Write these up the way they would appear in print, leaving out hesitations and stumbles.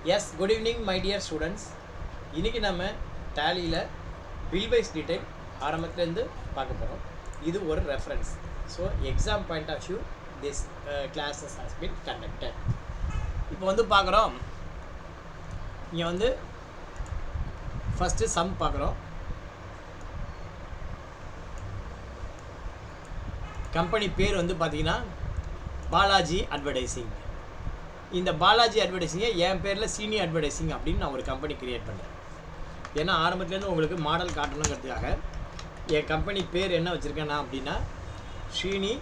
Yes, good evening my dear students. இன்னைக்கு நம்ம டேலியில் bill wise detail ஆரம்பத்துலேருந்து பார்க்க போகிறோம். இது ஒரு reference. So exam point of view this classes has been conducted. இப்போ வந்து பார்க்குறோம், இங்கே வந்து ஃபஸ்ட்டு சம் பார்க்குறோம். கம்பெனி பேர் வந்து பார்த்தீங்கன்னா பாலாஜி அட்வர்டைசிங். இந்த பாலாஜி அட்வர்டைசிங்கை என் பேரில் சீனியர் அட்வர்டைசிங் அப்படின்னு நான் ஒரு கம்பெனி க்ரியேட் பண்ணுறேன். ஏன்னா ஆரம்பத்துலேருந்து உங்களுக்கு மாடல் காட்டணுங்கிறதுக்காக என் கம்பெனி பேர் என்ன வச்சுருக்கேன்னா அப்படின்னா ஸ்ரீனி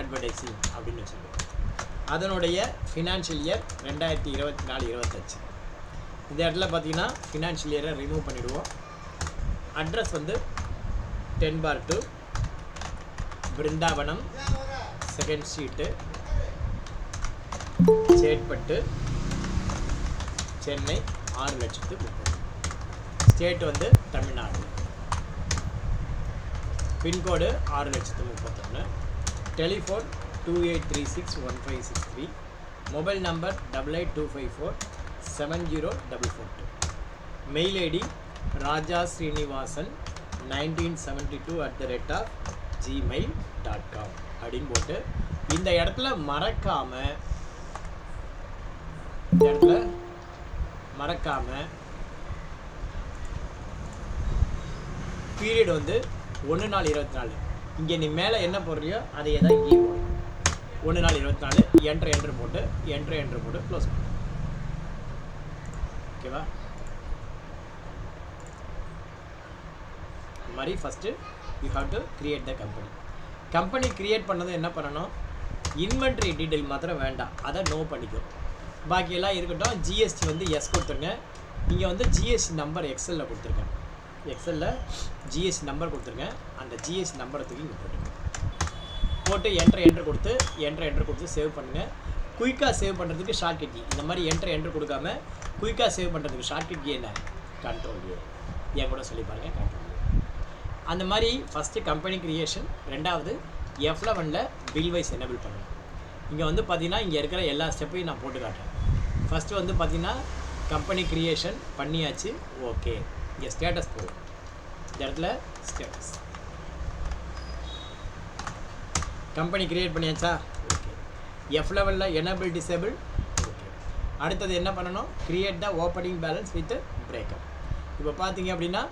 அட்வர்டைசிங் அப்படின்னு வச்சுருக்கேன். அதனுடைய ஃபினான்ஷியல் இயர் 2024-25. இந்த இடத்துல பார்த்தீங்கன்னா ஃபினான்ஷியல் இயரை ரிமூவ் பண்ணிவிடுவோம். அட்ரஸ் வந்து 10/2 Brindavanam, 2nd street, Chetpet, Chennai 6,30,000. State வந்து Tamil Nadu. Pincode 6,31,000. Telephone 28361563. Mobile number 8825470442. Mail ID rajasrinivasan 1972@gmail.com அப்படின்னு போட்டு இந்த இடத்துல மறக்காமல் பீரியட் வந்து 1/4/24. இங்கே நீ மேலே என்ன போடுறியோ அதை தான் இங்கே போடும். 1/4/24 என்ட்ரு போட்டு க்ளோஸ் பண்ணு. ஓகேவா? இந்த மாதிரி first you have to create the company create பண்ணது என்ன பண்ணணும், இன்வென்ட்ரி டீட்டெயில் மாத்திரம் வேண்டாம், அதை நோ பண்ணிக்கும். பாக்கியெல்லாம் இருக்கட்டும். ஜிஎஸ்டி வந்து எஸ் கொடுத்துருங்க. இங்கே வந்து ஜிஎஸ்டி நம்பர் எக்ஸலில் கொடுத்துருக்கேன். எக்ஸலில் ஜிஎஸ்டி நம்பர் கொடுத்துருங்க. அந்த ஜிஎஸ்டி நம்பரை தூக்கி இங்கே போட்டு என்ட்ரு கொடுத்து சேவ் பண்ணுங்கள். குயிக்காக சேவ் பண்ணுறதுக்கு ஷார்ட்கட் கீ. இந்த மாதிரி என்ட்ரு கொடுக்காம குயிக்காக சேவ் பண்ணுறதுக்கு ஷார்ட்கட் கீ என்ன, கண்ட்ரோல் ஏ. என் கூட சொல்லி பாருங்கள், கண்ட்ரோல் ஏ. அந்த மாதிரி ஃபஸ்ட்டு கம்பெனி க்ரியேஷன். ரெண்டாவது F11 பில் வைஸ் எனேபிள் பண்ணணும். இங்கே வந்து பார்த்தீங்கன்னா இங்கே இருக்கிற எல்லா ஸ்டெப்பையும் நான் போட்டு காட்டுறேன். ஃபஸ்ட்டு வந்து பார்த்தீங்கன்னா கம்பெனி க்ரியேஷன் பண்ணியாச்சு. ஓகே, இங்கே ஸ்டேட்டஸ் போகும். இந்த இடத்துல ஸ்டேட்டஸ் கம்பெனி க்ரியேட் பண்ணியாச்சா? Okay. F11 enable disable. Okay. அடுத்தது என்ன பண்ணணும், create the opening balance with breakup. இப்போ பார்த்தீங்க அப்படின்னா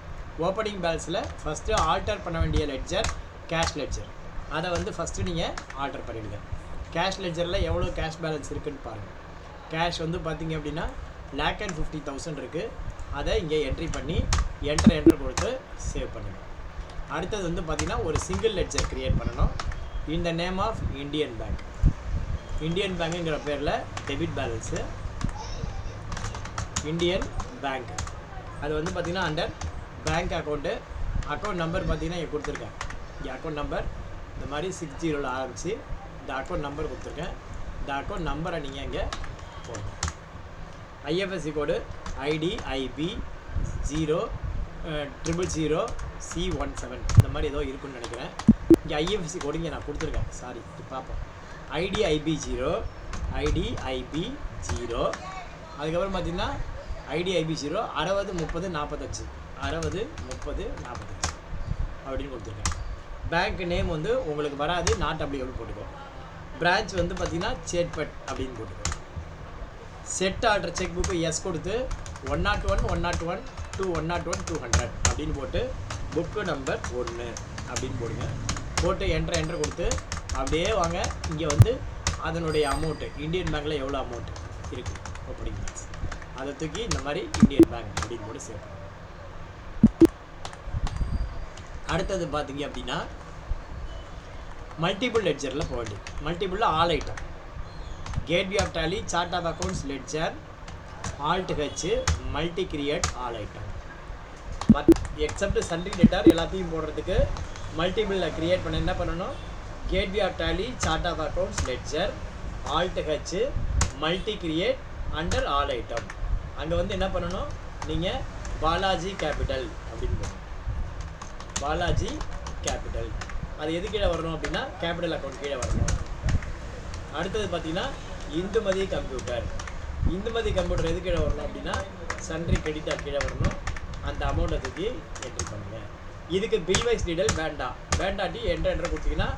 ஓப்பனிங் பேலன்ஸில் ஃபஸ்ட்டு ஆல்டர் பண்ண வேண்டிய லெட்ஜர் கேஷ் லெட்ஜர். அதை வந்து ஃபஸ்ட்டு நீங்கள் ஆல்டர் பண்ணிவிடுங்க. கேஷ் லெட்ஜரில் எவ்வளோ கேஷ் பேலன்ஸ் இருக்குதுன்னு பாருங்கள். கேஷ் வந்து பார்த்தீங்க அப்படின்னா 1,50,000 இருக்குது. அதை இங்கே என்ட்ரி பண்ணி என்ட்ரு கொடுத்து சேவ் பண்ணுங்கள். அடுத்தது வந்து பார்த்திங்கன்னா ஒரு சிங்கிள் லெட்ஜர் க்ரியேட் பண்ணணும். இன் த நேம் ஆஃப் இந்தியன் பேங்க்குங்கிற பேரில் டெபிட் பேலன்ஸு இந்தியன் பேங்க். அது வந்து பார்த்திங்கன்னா அண்டர் பேங்க் அக்கௌண்ட் நம்பர் பார்த்திங்கன்னா இங்கே கொடுத்துருக்கேன். இங்கே அக்கௌண்ட் நம்பர் இந்த மாதிரி 60 ஆரம்பிச்சு இந்த அக்கௌண்ட் நம்பர் கொடுத்துருக்கேன். இந்த அக்கௌண்ட் நம்பரை நீங்கள் இங்கே போடணும். ஐஎஃப்எஸ்சி கோடு IDIB 000C17 இந்த மாதிரி ஏதோ இருக்குன்னு நினைக்கிறேன். இங்கே ஐஎஃப்எஸ்சி கோடு இங்கே நான் கொடுத்துருக்கேன். சாரி, இது பார்ப்போம். IDIB 0 அதுக்கப்புறம் பார்த்தீங்கன்னா IDIB 0 603045 அப்படின்னு கொடுத்துருக்கேன். பேங்க் நேம் வந்து உங்களுக்கு வராது, நாட் அப்ளிகபிள் போட்டுக்கோ. பிரான்ச் வந்து பார்த்தீங்கன்னா சேட்பட் அப்படின்னு போட்டுக்கோ. Set order cheque book yes கொடுத்து 101 101 201 200 அப்படின்னு போட்டு புக்கு நம்பர் 1 அப்படின்னு போடுங்க. போட்டு என்ட்ரு கொடுத்து அப்படியே வாங்க. இங்கே வந்து அதனுடைய அமௌண்ட்டு இந்தியன் பேங்க்கில் எவ்வளோ அமௌண்ட் இருக்குது ஓப்பனிங் பேலன்ஸ் அதை தூக்கி இந்த மாதிரி இந்தியன் பேங்க் அப்படின்னு போட்டு சேவ் பண்ணுங்க. அடுத்தது பார்த்தீங்க அப்படின்னா மல்டிபிள் லெட்ஜரில் போக வேண்டியது. மல்டிபிளில் all item, gateway of Tally, chart of accounts, ledger, alt H, multi create all item. Except sundry debtor எல்லாத்தையும் போடுறதுக்கு மல்டிபிளில் க்ரியேட் பண்ண என்ன பண்ணணும், gateway of Tally, chart of accounts, ledger, alt H, multi create under all item. அங்கே வந்து என்ன பண்ணணும், நீங்கள் பாலாஜி கேபிட்டல் அப்படின்னு போடணும். பாலாஜி கேபிட்டல் அது எது கீழே வரணும் அப்படின்னா கேபிட்டல் அக்கௌண்ட் கீழே வரணும். அடுத்தது பார்த்தீங்கன்னா இந்துமதி கம்ப்யூட்டர் இந்துமதி கம்ப்யூட்டர் எது கீழே வரணும் அப்படின்னா சன்ட்ரி கிரெடிட்டார் கீழே வரணும். அந்த அமௌண்ட்டை தூக்கி என்ட்ரி பண்ணுங்கள். இதுக்கு பில் வைஸ் டீடைல் வேண்டாட்டி என்ட்ரு கொடுத்தீங்கன்னா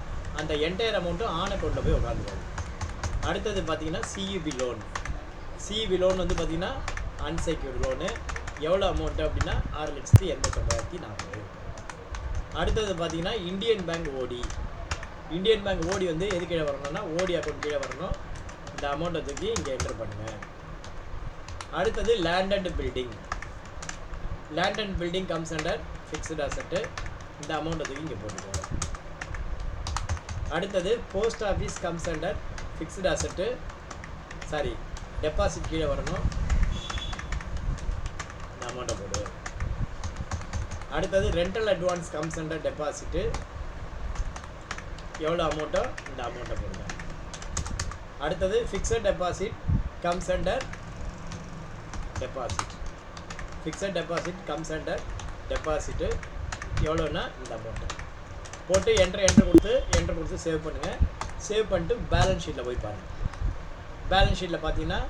அந்த என்டையர் அமௌண்ட்டும் ஆன் அக்கௌண்ட்டில் போய் உட்காந்துருவாங்க. அடுத்தது பார்த்தீங்கன்னா சியூபி லோன். சியூபி லோன் வந்து பார்த்தீங்கன்னா அன்செக்யூர்ட் லோனு. எவ்வளோ அமௌண்ட்டு அப்படின்னா 6,89,040. அடுத்தது பார்த்தீங்கன்னா இந்தியன் பேங்க் ஓடி. இந்தியன் பேங்க் ஓடி வந்து எது கீழே வரணும்னா ஓடி அக்கௌண்ட் கீழே வரணும். இந்த அமௌண்ட்டை தூக்கி இங்கே என்ட்ரு பண்ணுங்கள். அடுத்தது land and building. Land and building comes under fixed asset. இந்த அமௌண்ட்டை தூக்கி இங்கே போட்டுக்கோங்க. அடுத்தது post office comes under fixed asset, sorry deposit கீழே வரணும். இந்த அமௌண்ட்டை போடு. அடுத்தது rental advance comes under deposit. எவ்வளோ அமௌண்ட்டோ இந்த அமௌண்ட்டை போடுங்க. அடுத்தது fixed deposit comes under deposit. Fixed deposit comes under deposit எவ்வளோன்னா இந்த அமௌண்ட்டு போட்டு என்ட்ரு கொடுத்து சேவ் பண்ணுங்கள். சேவ் பண்ணிட்டு பேலன்ஸ் ஷீட்டில் போய் பாருங்கள். பேலன்ஸ் ஷீட்டில் பார்த்தீங்கன்னா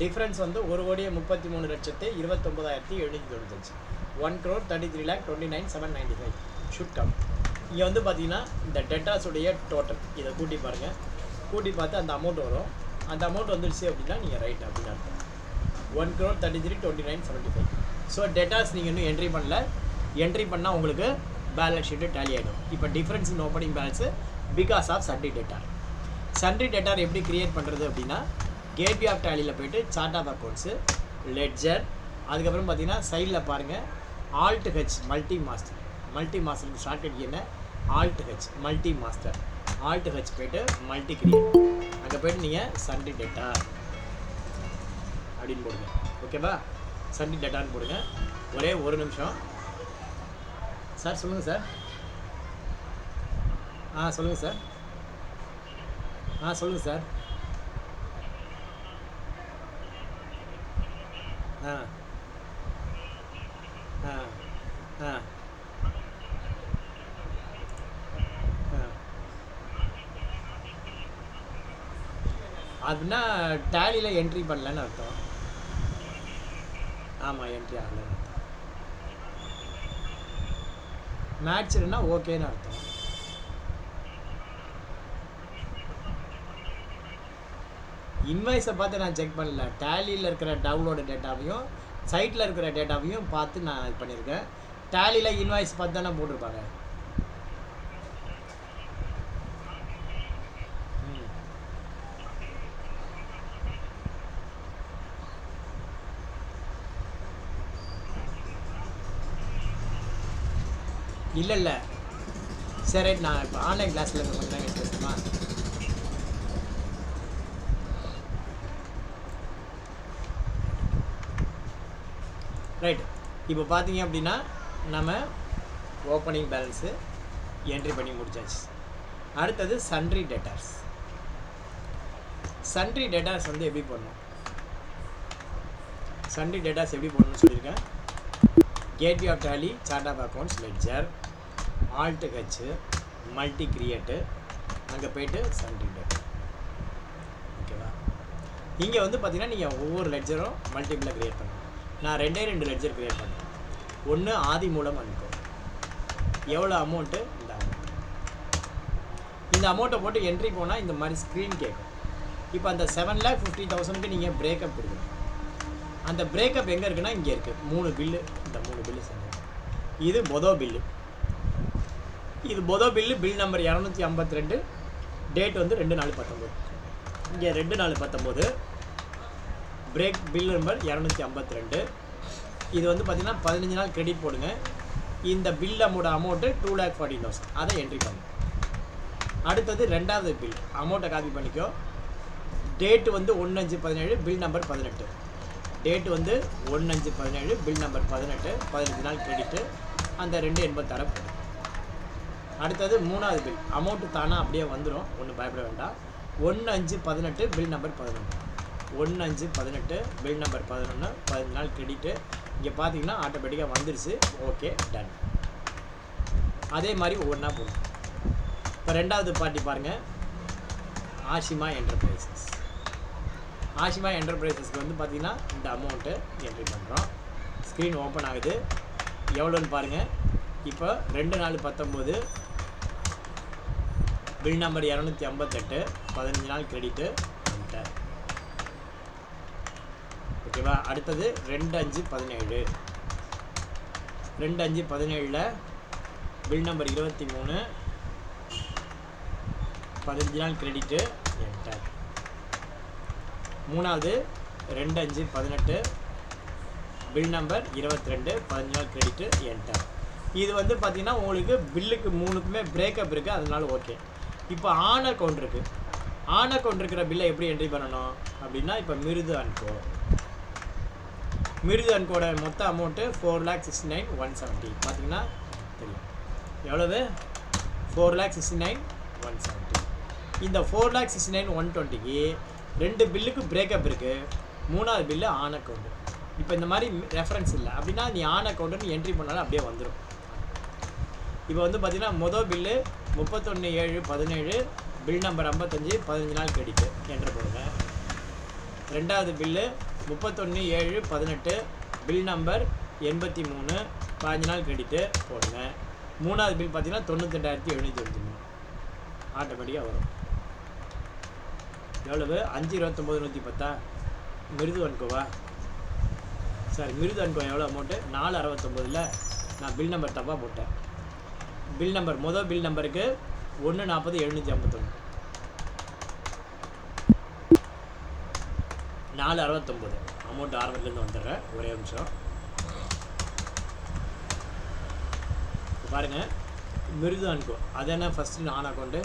டிஃப்ரென்ஸ் வந்து 1,33,29,795. 1,33,29,795 ஷுட் கம். இங்கே வந்து பார்த்தீங்கன்னா இந்த டெட்டாஸுடைய டோட்டல் இதை கூட்டி பாருங்கள். கூட்டி பார்த்து அந்த அமௌண்ட் வரும். அந்த அமௌண்ட் வந்துடுச்சு அப்படின்னா நீங்கள் ரைட் அப்படின்னு அர்த்தம். 1,33,29,795. ஸோ டெட்டாஸ் நீங்கள் இன்னும் என்ட்ரி பண்ணல. என்ட்ரி பண்ணால் உங்களுக்கு பேலன்ஸ் ஷீட்டு டேலி ஆகிடும். இப்போ difference in opening balance because of sundry debtor. Sundry debtor எப்படி கிரியேட் பண்ணுறது அப்படின்னா கேட்வே ஆஃப் டேலியில் போய்ட்டு சார்ட் ஆஃப் அக்கௌண்ட்ஸு, லெட்ஜர், அதுக்கப்புறம் பார்த்தீங்கன்னா சைடில் பாருங்கள் alt H multi master. Multi மாஸ்டருக்கு ஷார்ட்கட் என்ன alt H multi master. Alt H போய்ட்டு மல்டி கிரியேட், அங்கே போய்ட்டு நீங்கள் சன்ட்ரி டெட்டார் அப்படின்னு போடுங்க. ஓகேவா? சன்ட்ரி டெட்டார்னு போடுங்க. ஒரே ஒரு நிமிஷம் சார். சொல்லுங்கள் சார். சொல்லுங்கள் சார். சொல்லுங்கள் சார். அப்படின்னா டேலியில் என்ட்ரி பண்ணலன்னு அர்த்தம். ஆமாம், என்ட்ரி ஆகலன்னு அர்த்தம். மேட்ச்னா ஓகேன்னு அர்த்தம். இன்வாய்ஸை பார்த்து நான் செக் பண்ணல. டேலியில் இருக்கிற டவுன்லோடு டேட்டாவையும் சைட்டில் இருக்கிற டேட்டாவையும் பார்த்து நான் இது பண்ணியிருக்கேன். டேலியில் இன்வாய்ஸ் பார்த்து தானே போட்டிருப்பாங்க. இல்லை சரி ரைட். நான் இப்போ ஆன்லைன் கிளாஸில் இருக்க கொஞ்சம் நேரம் பேசுமா? ரைட். இப்போ பார்த்தீங்க அப்படின்னா நம்ம ஓப்பனிங் பேலன்ஸு என்ட்ரி பண்ணி முடிச்சாச்சு. அடுத்தது சன்ட்ரி டெட்டார்ஸ். சன்ட்ரி டெட்டார்ஸ் வந்து எப்படி பண்ணணும், சன்ட்ரி டெட்டார்ஸ் எப்படி பண்ணணும்னு சொல்லியிருக்கேன். Gateway of Tally, chart of accounts, ledger, alt H, multi create, அங்கே போய்ட்டு சன்ட்ரி டெட்டார். ஓகேவா? இங்கே வந்து பார்த்தீங்கன்னா நீங்கள் ஒவ்வொரு லெட்ஜரும் மல்டிபிளாக க்ரியேட் பண்ணணும். நான் 2 லெட்ஜர் க்ரியேட் பண்ணேன். ஒன்று ஆதி மூலம் அனுப்பும். எவ்வளோ அமௌண்ட்டு இந்த அமௌண்ட். இந்த அமௌண்ட்டை போட்டு என்ட்ரி போனால் இந்த மாதிரி ஸ்க்ரீன் கேட்கும். இப்போ அந்த 7,50,000க்கு நீங்கள் பிரேக்கப் கொடுக்கணும். அந்த பிரேக்கப் எங்கே இருக்குன்னா இங்கே இருக்குது. 3 பில்லு. இந்த 3 பில்லு செஞ்சு இது மொதல் பில்லு. இது மொதல் பில்லு. Bill number 252. டேட் வந்து 2/4/19. இங்கே 2/4/19. Break bill number 252. இது வந்து பார்த்தீங்கன்னா 15 நாள் கிரெடிட் போடுங்க. இந்த பில் அமௌண்ட்டு 2,40,000 அதை என்ட்ரி பண்ணுங்க. அடுத்தது ரெண்டாவது பில் அமௌண்ட்டை காப்பி பண்ணிக்கோ. டேட்டு வந்து 1/5/17. Bill number 18. டேட்டு வந்து 1/5/17. Bill number 18. 15 நாள் கிரெடிட்டு. அந்த 2,86. அடுத்தது மூணாவது பில் அமௌண்ட்டு தானாக அப்படியே வந்துடும், ஒன்றும் பயப்பட வேண்டாம். 1/5/18. Bill number 11. 1/5/18. Bill number 11. 15 நாள் கிரெடிட்டு. இங்கே பார்த்தீங்கன்னா ஆட்டோமேட்டிக்காக வந்துடுச்சு. Okay, done. அதே மாதிரி ஒவ்வொன்றா போடும். இப்போ ரெண்டாவது பார்ட்டி பாருங்கள், ஆஷிமா என்டர்பிரைசஸ். ஆஷிமா என்டர்பிரைசஸ்க்கு வந்து பார்த்திங்கன்னா இந்த அமௌண்ட்டு என்ட்ரி பண்ணுறோம். ஸ்க்ரீன் ஓப்பன் ஆகுது. எவ்வளோன்னு பாருங்கள். இப்போ 2/4/19 பில் நம்பர் 258 15 நாள் கிரெடிட்டு என்டர். ஓகேவா? அடுத்தது 2/5/17 2/5/17 பில் நம்பர் 23 15 நாள் கிரெடிட்டு என்டர். மூணாவது 2/5/18 பில் நம்பர் 22 15 நாள் கிரெடிட்டு என்டர். இது வந்து பார்த்திங்கன்னா உங்களுக்கு பில்லுக்கு 3க்குமே பிரேக்கப் இருக்குது, அதனால ஓகே. இப்போ ஆன் அக்கௌண்ட் இருக்குது. ஆன் அக்கௌண்ட் இருக்கிற பில்லை எப்படி என்ட்ரி பண்ணணும் அப்படின்னா, இப்போ மிருது அன்கோட மொத்த அமௌண்ட்டு 4,69,170 பார்த்தீங்கன்னா தெரியும். எவ்வளவு? 4,69,170. இந்த 4,69,120க்கு 2 பில்லுக்கு பிரேக்கப் இருக்குது. 3வது பில்லு ஆன் அக்கௌண்ட்டு. இப்போ இந்த மாதிரி ரெஃபரன்ஸ் இல்லை அப்படின்னா நீ ஆன் அக்கௌண்ட்டுன்னு என்ட்ரி பண்ணாலும் அப்படியே வந்துடும். இப்போ வந்து பார்த்திங்கன்னா மொதல் பில்லு 31/7/17 பில் நம்பர் 55 15 நாள் கிரெடிட்டு என்ட்ரு போடுங்க. ரெண்டாவது பில்லு 31/7/18 பில் நம்பர் 83 15 நாள் கிரெடிட்டு போடுங்க. மூணாவது பில் பார்த்திங்கன்னா 98,793 ஆட்டோமேட்டிக்காக வரும். எவ்வளவு? 5/29/110 மிருது அன்கோவா? சாரி, மிருது அன்கோ எவ்வளோ அமௌண்ட்டு? 4/69. நான் பில் நம்பர் தப்பாக போட்டேன். பில் நம்பர் மொதல் பில் நம்பருக்கு 1,40,751 4/69 அமௌண்ட் ஆரம்பத்துலேருந்து வந்துடுறேன். ஒரே நிமிஷம் பாருங்கள். மிருது அன்கோ அது என்ன? First on account.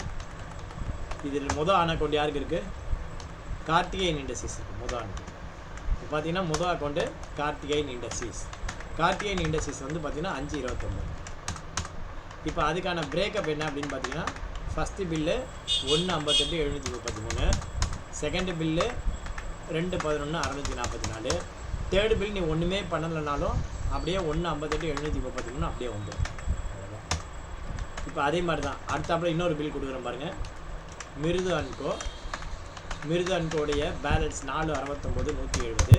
இது மொதல் ஆன் அக்கௌண்ட் யாருக்கு இருக்குது? கார்த்திகேயன் இண்டஸ்ட்ரீஸ் இருக்குது மொதல் அக்கௌண்ட். இப்போ பார்த்தீங்கன்னா மொதல் account Karthikeyan industries. Karthikeyan industries வந்து பார்த்திங்கன்னா 5/29. இப்போ அதுக்கான பிரேக்கப் என்ன அப்படின்னு பார்த்தீங்கன்னா, first bill 1,58,733, second bill 2/11/644, third bill நீ ஒன்றுமே பண்ணலைனாலும் அப்படியே 1,58,733 அப்படியே வந்துடும். இப்போ அதே மாதிரி தான் அடுத்தாப்புல இன்னொரு பில் கொடுக்குறேன் பாருங்கள். மிருது அன்கோடைய பேலன்ஸ் 4/69,170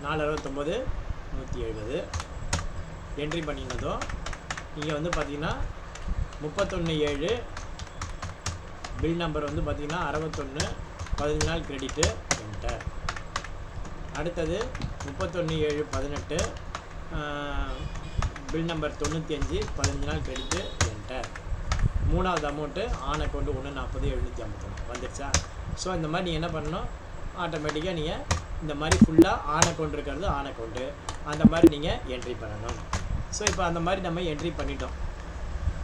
4/69,170 என்ட்ரி பண்ணினதும் இங்கே வந்து பார்த்திங்கன்னா 31/7 பில் நம்பர் வந்து பார்த்திங்கன்னா 61 15 நாள் கிரெடிட்டு என்டர். அடுத்தது 31/7/18 பில் நம்பர் 95 15 நாள் கிரெடிட்டு என்டர். மூணாவது அமௌண்ட்டு ஆன் அக்கௌண்ட்டு 1,40,751 வந்துடுச்சா? ஸோ இந்த மாதிரி நீங்கள் என்ன பண்ணணும், ஆட்டோமேட்டிக்காக நீங்கள் இந்த மாதிரி ஃபுல்லாக ஆன் அக்கௌண்ட் இருக்கிறது ஆன் அக்கௌண்ட்டு அந்த மாதிரி நீங்கள் என்ட்ரி பண்ணணும். ஸோ இப்போ அந்த மாதிரி நம்ம என்ட்ரி பண்ணிட்டோம்.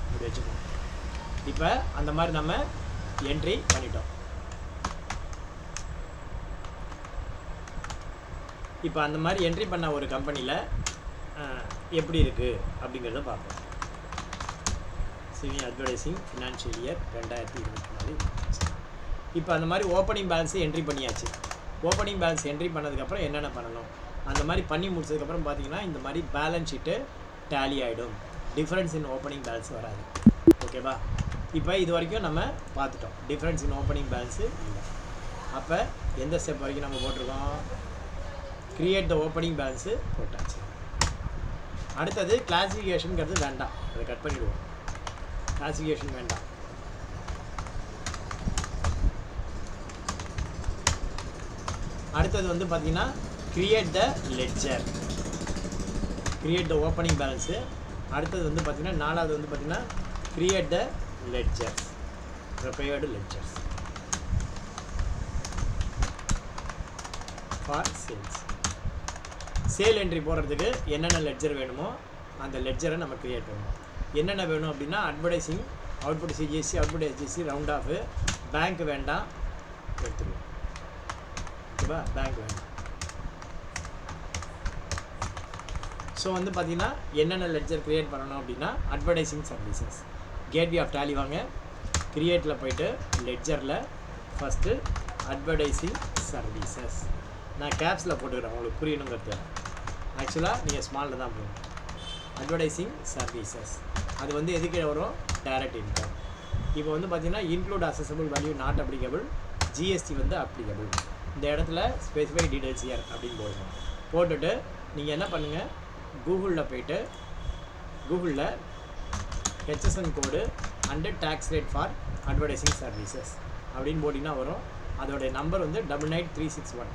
இப்படி வச்சுக்கோம். இப்போ அந்த மாதிரி நம்ம என்ட்ரி பண்ணிட்டோம். இப்போ அந்த மாதிரி என்ட்ரி பண்ண ஒரு கம்பெனியில் எப்படி இருக்குது அப்படிங்கிறத பார்ப்போம். CV advertising financial year 2024. இப்போ அந்த மாதிரி ஓப்பனிங் பேலன்ஸை என்ட்ரி பண்ணியாச்சு. ஓப்பனிங் பேலன்ஸ் என்ட்ரி பண்ணதுக்கப்புறம் என்னென்ன பண்ணணும், அந்த மாதிரி பண்ணி முடிச்சதுக்கப்புறம் பார்த்தீங்கன்னா இந்த மாதிரி பேலன்ஸ் ஷீட்டு டேலி ஆகிடும். டிஃப்ரென்ஸ் இன் ஓப்பனிங் பேலன்ஸ் வராது. ஓகேவா? இப்போ இது வரைக்கும் நம்ம பார்த்துட்டோம். டிஃப்ரென்ஸ் இன் ஓப்பனிங் பேலன்ஸு இல்லை. அப்போ எந்த ஸ்டெப் வரைக்கும் நம்ம போட்டிருக்கோம்? கிரியேட் த ஓப்பனிங் பேலன்ஸு போட்டாச்சு. அடுத்தது கிளாசிஃபிகேஷனுங்கிறது வேண்டாம், அதை கட் பண்ணிவிடுவோம். கிளாசிஃபிகேஷன் வேண்டாம். அடுத்தது வந்து பார்த்தீங்கன்னா create the ledger, create the opening balance. அடுத்தது வந்து பார்த்தீங்கன்னா நாலாவது வந்து பார்த்தீங்கன்னா create the ledgers, prepared ledgers for sales. Sale entry போடுறதுக்கு என்னென்ன லெட்ஜர் வேணுமோ அந்த லெட்ஜரை நம்ம க்ரியேட் பண்ணணும். என்னென்ன வேணும் அப்படின்னா advertising, output CGST, output SGST, round off, bank வேண்டாம் எடுத்துருவோம். ஓகேவா? பேங்க் வேண்டாம். ஸோ வந்து பார்த்தீங்கன்னா என்னென்ன லெட்ஜர் க்ரியேட் பண்ணணும் அப்படின்னா advertising services. Gateway of Tally வாங்க, க்ரியேட்டில் போய்ட்டு லெட்ஜரில் ஃபஸ்ட்டு அட்வர்டைசிங் சர்வீசஸ். நான் கேப்ஸில் போட்டுக்கிறேன் உங்களுக்கு புரியணுங்கிறது. ஆக்சுவலாக நீங்கள் ஸ்மாலில் தான் போகணும். அட்வர்டைசிங் சர்வீசஸ் அது வந்து எதுக்கு வரும்? Direct income. இப்போ வந்து பார்த்தீங்கன்னா include assessable value not applicable, GST வந்து அப்ளிகபிள். இந்த இடத்துல ஸ்பெசிஃபை டீடைல்ஸ் ஹியர் அப்படின்னு போடுங்க. போட்டுட்டு நீங்கள் என்ன பண்ணுங்கள், கூகுளில் போய்ட்டு கூகுளில் HSN code and tax rate for advertising services அப்படின்னு போட்டிங்கன்னா வரும். அதோடைய நம்பர் வந்து 99361.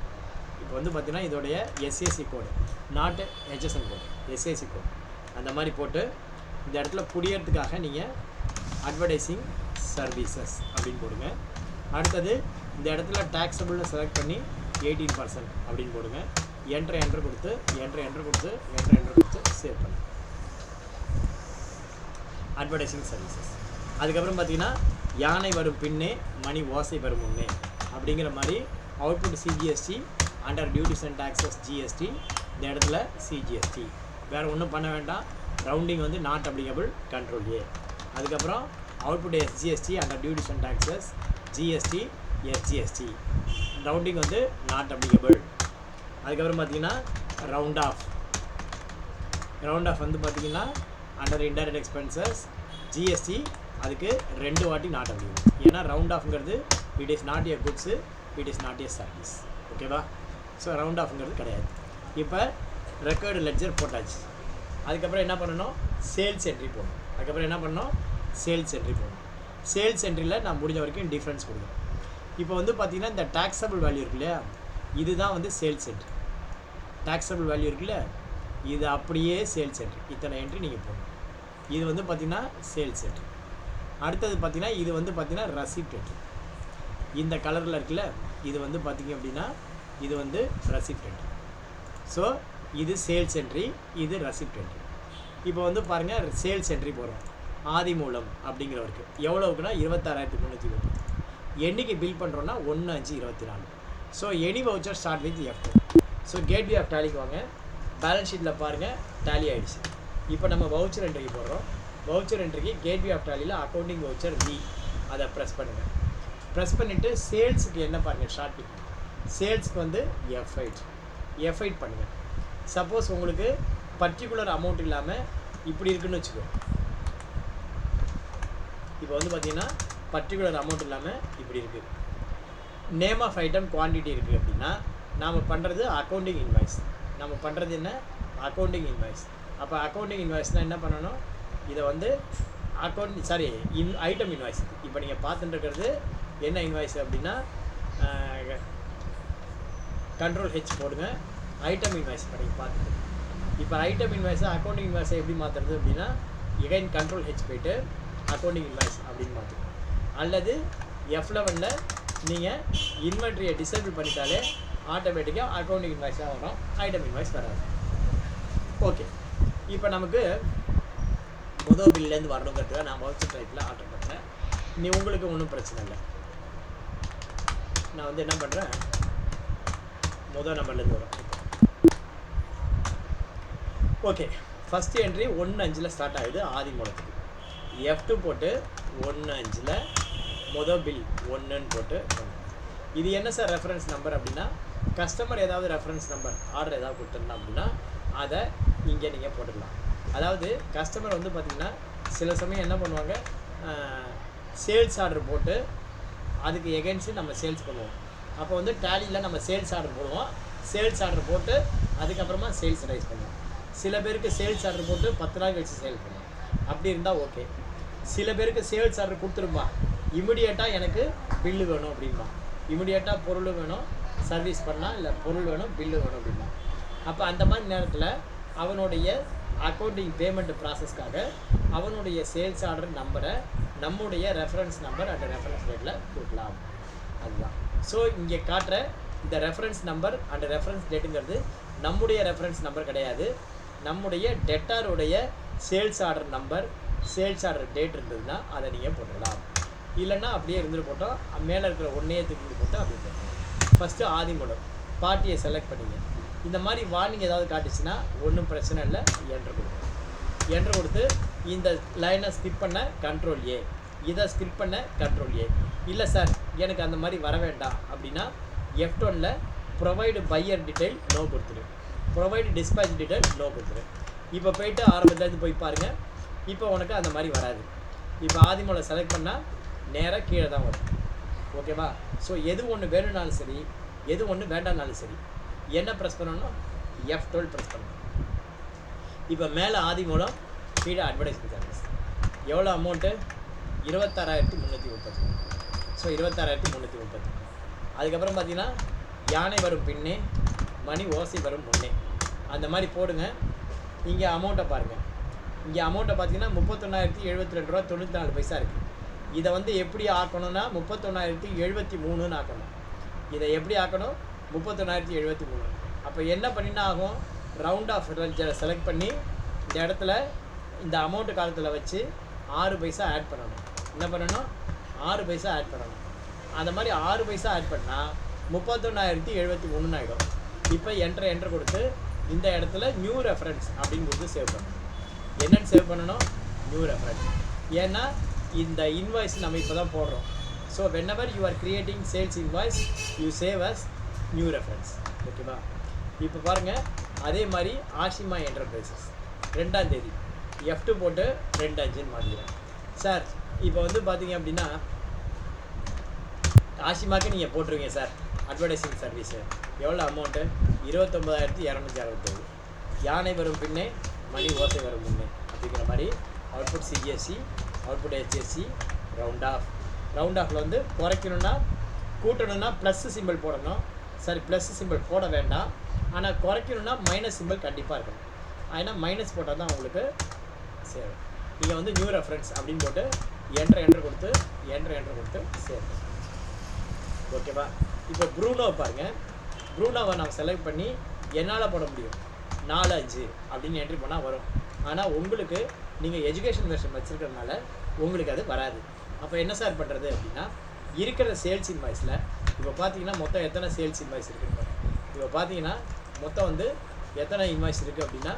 இப்போ வந்து பார்த்தீங்கன்னா இதோடைய SAC code, not HSN code, SAC கோடு அந்த மாதிரி போட்டு இந்த இடத்துல புரியறதுக்காக நீங்கள் அட்வர்டைசிங் சர்வீசஸ் அப்படின்னு போடுங்க. அடுத்தது இந்த இடத்துல டேக்ஸபிள்னு செலக்ட் பண்ணி 18% அப்படின்னு போடுங்க. என்ட்ரு கொடுத்து சேவ் பண்ணுங்க. Advertising services. அதுக்கப்புறம் பார்த்தீங்கன்னா யானை வரும் பின்னே மணி ஓசை வரும் முன்னே அப்படிங்கிற மாதிரி output CGST under duties and taxes GST, இந்த இடத்துல CGST. வேறு ஒன்றும் பண்ண வேண்டாம். ரவுண்டிங் வந்து நாட் அப்ளிகபிள், கண்ட்ரோல் A. அதுக்கப்புறம் output SGST under duties and taxes GST SGST, rounding வந்து நாட் அப்ளிகபிள். அதுக்கப்புறம் பார்த்தீங்கன்னா ரவுண்ட் ஆஃப் வந்து பார்த்தீங்கன்னா அண்டர் இன்டைரக்ட் எக்ஸ்பென்சஸ் GST, அதுக்கு 2 வாட்டி நாட் அப்ளிகபிள். ஏன்னா ரவுண்ட் ஆஃப்ங்கிறது it is not a goods, it is not a service. ஓகேவா? ஸோ ரவுண்ட் ஆஃப்ங்கிறது கிடையாது. இப்போ ரெக்கார்டு லெட்ஜர் போட்டாச்சு. அதுக்கப்புறம் என்ன பண்ணணும், சேல்ஸ் என்ட்ரி போடணும். சேல்ஸ் என்ட்ரியில் நான் முடிஞ்ச வரைக்கும் டிஃப்ரென்ஸ் கொடுக்குறேன். இப்போ வந்து பார்த்தீங்கன்னா இந்த டாக்ஸபிள் வேல்யூ இருக்கு இல்லையா, இதுதான் வந்து சேல்ஸ் என்ட்ரி. டாக்ஸபிள் வேல்யூ இருக்குல்ல, இது அப்படியே சேல்ஸ் என்ட்ரி. இத்தனை என்ட்ரி நீங்கள் போடணும். இது வந்து பார்த்தீங்கன்னா சேல்ஸ் என்ட்ரி. அடுத்தது பார்த்தீங்கன்னா இது வந்து பார்த்தீங்கன்னா ரசிப்ட் என்ட்ரி. இந்த கலரில் இருக்குல்ல, இது வந்து பார்த்தீங்க அப்படின்னா இது வந்து ரசிப்ட் என்ட்ரி. ஸோ இது சேல்ஸ் என்ட்ரி, இது ரசிப்ட் என்ட்ரி. இப்போ வந்து பாருங்கள், சேல்ஸ் என்ட்ரி போகிறோம். ஆதிமூலம் அப்படிங்கிறவருக்கு எவ்வளோக்குன்னா 26,320. என்னைக்கு பில் பண்ணுறோன்னா 1/5/24. So any voucher start with F2. So gateway of டேலிக்கு வாங்க. பேலன்ஸ் ஷீட்டில் பாருங்கள், டேலி ஆகிடுச்சு. இப்போ நம்ம வவுச்சர் என்ட்ரிக்கு போடுறோம். வவுச்சர் என்ட்ரிக்கு கேட்வே ஆஃப் டேலியில் அக்கௌண்டிங் வவுச்சர் V, அதை ப்ரெஸ் பண்ணுங்கள். ப்ரெஸ் பண்ணிவிட்டு சேல்ஸுக்கு என்ன பாருங்கள், ஷார்ட் பிக். சேல்ஸுக்கு வந்து F8 பண்ணுங்கள். சப்போஸ் உங்களுக்கு பர்டிகுலர் அமௌண்ட் இல்லாமல் இப்படி இருக்குன்னு வச்சுக்கோ. இப்போ வந்து பார்த்தீங்கன்னா பர்டிகுலர் அமௌண்ட் இல்லாமல் இப்படி இருக்குது. நேம் ஆஃப் ஐட்டம் குவான்டிட்டி இருக்குது அப்படின்னா நாம் பண்ணுறது அக்கௌண்டிங் இன்வாய்ஸ். நம்ம பண்ணுறது என்ன, அக்கௌண்டிங் இன்வாய்ஸ். அப்போ அக்கௌண்டிங் இன்வாய்ஸ்னால் என்ன பண்ணணும், இதை வந்து ஐட்டம் இன்வாய்ஸ். இப்போ நீங்கள் பார்த்துட்டு இருக்கிறது என்ன இன்வாய்ஸ் அப்படின்னா கண்ட்ரோல் H போடுங்க, ஐட்டம் இன்வாய்ஸ் நீங்கள் பார்த்துட்டு. இப்போ ஐட்டம் இன்வாய்ஸை அக்கௌண்டிங் இன்வாய்ஸை எப்படி மாற்றுறது அப்படின்னா எகைன் கண்ட்ரோல் H போய்ட்டு அக்கௌண்டிங் இன்வாய்ஸ் அப்படின்னு மாற்றுங்க. அல்லது F11 நீங்கள் இன்வென்ட்ரியை டிசேபிள் பண்ணிட்டாலே ஆட்டோமேட்டிக்காக அக்கௌண்டிங் இன்வாய்ஸாக வரும், ஐட்டம் இன்வாய்ஸ் வராது. ஓகே, இப்போ நமக்கு முதல் பில்லேருந்து வரணுங்கிறதுக்காக நான் வவுச்சர் டைப்பில் ஆர்டர் பண்ணுறேன். உங்களுக்கு ஒன்றும் பிரச்சனை இல்லை. நான் வந்து என்ன பண்ணுறேன், முதல் நம்பர்லேருந்து வரும். ஓகே, ஃபஸ்ட்டு என்ட்ரி 1/5 ஸ்டார்ட் ஆகுது ஆதிமூலத்துக்கு. F2 போட்டு 1/5 முதல் பில் 1ன்னு போட்டு. இது என்ன சார் ரெஃபரன்ஸ் நம்பர் அப்படின்னா, கஸ்டமர் ஏதாவது ரெஃபரன்ஸ் நம்பர் ஆர்டர் ஏதாவது கொடுத்துருந்தா அப்படின்னா அதை இங்கே நீங்கள் போட்டுக்கலாம். அதாவது கஸ்டமர் வந்து பார்த்திங்கன்னா சில சமயம் என்ன பண்ணுவாங்க, சேல்ஸ் ஆர்டர் போட்டு அதுக்கு எகென்ஸ்ட்டு நம்ம சேல்ஸ் பண்ணுவோம். அப்போ வந்து டேலியில் நம்ம சேல்ஸ் ஆர்டர் போடுவோம். சேல்ஸ் ஆர்டர் போட்டு அதுக்கப்புறமா சேல்ஸ் ரைஸ் பண்ணுவோம். சில பேருக்கு சேல்ஸ் ஆர்டர் போட்டு 10 நாள் கழிச்சு சேல் பண்ணுவோம். அப்படி இருந்தால் ஓகே. சில பேருக்கு சேல்ஸ் ஆர்டர் கொடுத்துருப்பா, இமிடியேட்டாக எனக்கு பில்லு வேணும் அப்படின்பா. இமிடியேட்டாக பொருள் வேணும், சர்வீஸ் பண்ணால், இல்லை பொருள் வேணும், பில்லு வேணும் அப்படின்பா. அப்போ அந்த மாதிரி நேரத்தில் அவனுடைய அக்கௌண்டிங் பேமெண்ட் ப்ராசஸ்க்காக அவனுடைய சேல்ஸ் ஆர்டர் நம்பரை நம்முடைய ரெஃபரன்ஸ் நம்பர் அண்ட் ரெஃபரன்ஸ் டேட்டில் கொடுக்கலாம். அதுதான். ஸோ இங்கே காட்டுற இந்த ரெஃபரன்ஸ் நம்பர் அண்ட் ரெஃபரன்ஸ் டேட்டுங்கிறது நம்முடைய ரெஃபரன்ஸ் நம்பர் கிடையாது. நம்முடைய டெட்டாருடைய sales order number, sales order date இருந்ததுன்னா அதை நீங்கள் போட்டுடலாம். இல்லைன்னா அப்படியே இருந்துட்டு போட்டோம், மேலே இருக்கிற ஒன்றையே தூக்கி போட்டு அப்படி போட்டோம். ஃபஸ்ட்டு ஆதிமூலம் பார்ட்டியை செலக்ட் பண்ணிங்க. இந்த மாதிரி வார்னிங் ஏதாவது காட்டுச்சுன்னா ஒன்றும் பிரச்சனை இல்லை, என்ட்ரு கொடுங்க. என்ட்ரு கொடுத்து இந்த லைனை ஸ்கிப் பண்ண கண்ட்ரோல் A, இதை ஸ்கிப் பண்ண கண்ட்ரோல் A. இல்லை சார் எனக்கு அந்த மாதிரி வர வேண்டாம் அப்படின்னா F1 provide buyer detail no கொடுத்துரு, ப்ரொவைடு டிஸ்பேச் டீட்டெயில் நோ கொடுத்துரு. இப்போ போய்ட்டு ஆரம்பத்துலேருந்து போய் பாருங்கள். இப்போ உனக்கு அந்த மாதிரி வராது. இப்போ ஆதிமூலம் செலக்ட் பண்ணால் நேராக கீழே தான் வரும். ஓகேவா? ஸோ எது ஒன்று வேணும்னாலும் சரி, எது ஒன்று வேண்டாம்னாலும் சரி என்ன ப்ரெஸ் பண்ணணும், F12 ப்ரெஸ் பண்ணணும். இப்போ மேலே ஆதி மூலம் கீழே அட்வர்டைஸ்மெண்ட் சார்ஜஸ் எவ்வளோ அமௌண்ட்டு, 26,330. ஸோ 26,330. அதுக்கப்புறம் பார்த்தீங்கன்னா யானை வரும் பின்னே மணி ஓசை வரும் முன்னே அந்த மாதிரி போடுங்க. இங்கே அமௌண்ட்டை பாருங்கள். இங்கே அமௌண்ட்டை பார்த்தீங்கன்னா 31,072 ரூபா 94 பைசா இருக்குது. இதை வந்து எப்படி ஆக்கணும்னா 31,073ன்னு ஆக்கணும். இதை எப்படி ஆக்கணும், 31,073. அப்போ என்ன பண்ணினா ஆகும், ரவுண்ட் ஆஃப் செலக்ட் பண்ணி இந்த இடத்துல இந்த அமௌண்ட்டு காலத்தில் வச்சு 6 பைசா ஆட் பண்ணணும். என்ன பண்ணணும், 6 பைசா ஆட் பண்ணணும். அந்த மாதிரி 6 பைசா ஆட் பண்ணால் 31,073 ஆகிடும். இப்போ என்ட்ரு கொடுத்து இந்த இடத்துல நியூ ரெஃபரன்ஸ் அப்படின்னு கொடுத்து சேவ் பண்ணணும். என்னென்னு சேவ் பண்ணணும், நியூ ரெஃபரன்ஸ். ஏன்னா இந்த இன்வாய்ஸ் நம்ம இப்போ தான் போடுறோம். So whenever you are creating sales invoice you save as new reference. ஓகேவா? இப்போ பாருங்கள், அதே மாதிரி ஆஷிமா என்டர்பிரைசஸ் 2ஆம் தேதி F2 போட்டு 2/5 மாற்றிக்கிறேன் சார். இப்போ வந்து பார்த்தீங்க அப்படின்னா ஆஷிமாக்கு நீங்கள் போட்டுருவீங்க சார் அட்வர்டைஸிங் சர்வீஸு. எவ்வளோ அமௌண்ட்டு, 29,267. யானை வரும் பின்னே மணி ஓசை வரும் முன்னே அப்படிங்கிற மாதிரி output CSC, output HSC, round off. Round ஆஃபில் வந்து குறைக்கணுன்னா கூட்டணுன்னா ப்ளஸ் சிம்பிள் போடணும். சரி, ப்ளஸ் சிம்பிள் போட வேண்டாம். ஆனால் குறைக்கணுன்னா மைனஸ் சிம்பிள் கண்டிப்பாக இருக்கணும். ஏன்னா மைனஸ் போட்டால் தான் உங்களுக்கு சேரும். நீங்கள் வந்து நியூ ரெஃபரன்ஸ் அப்படின்னு போட்டு என்ட்ரு கொடுத்து சேரும். ஓகேவா? இப்போ ப்ரூனோவை பாருங்கள். ப்ரூனோவை நான் செலக்ட் பண்ணி என்னால் போட முடியும் 4/5 அப்படின்னு என்ட்ரி பண்ணால் வரும். ஆனால் உங்களுக்கு நீங்கள் எஜுகேஷன் வெர்ஷன் வச்சுருக்கிறதுனால உங்களுக்கு அது வராது. அப்போ என்ன சார் பண்ணுறது அப்படின்னா, இருக்கிற சேல்ஸ் இன்வாய்ஸில் இப்போ பார்த்தீங்கன்னா மொத்தம் எத்தனை சேல்ஸ் இன்வாய்ஸ் இருக்குன்னு இப்போ பார்த்தீங்கன்னா மொத்தம் வந்து எத்தனை இன்வாய்ஸ் இருக்குது அப்படின்னா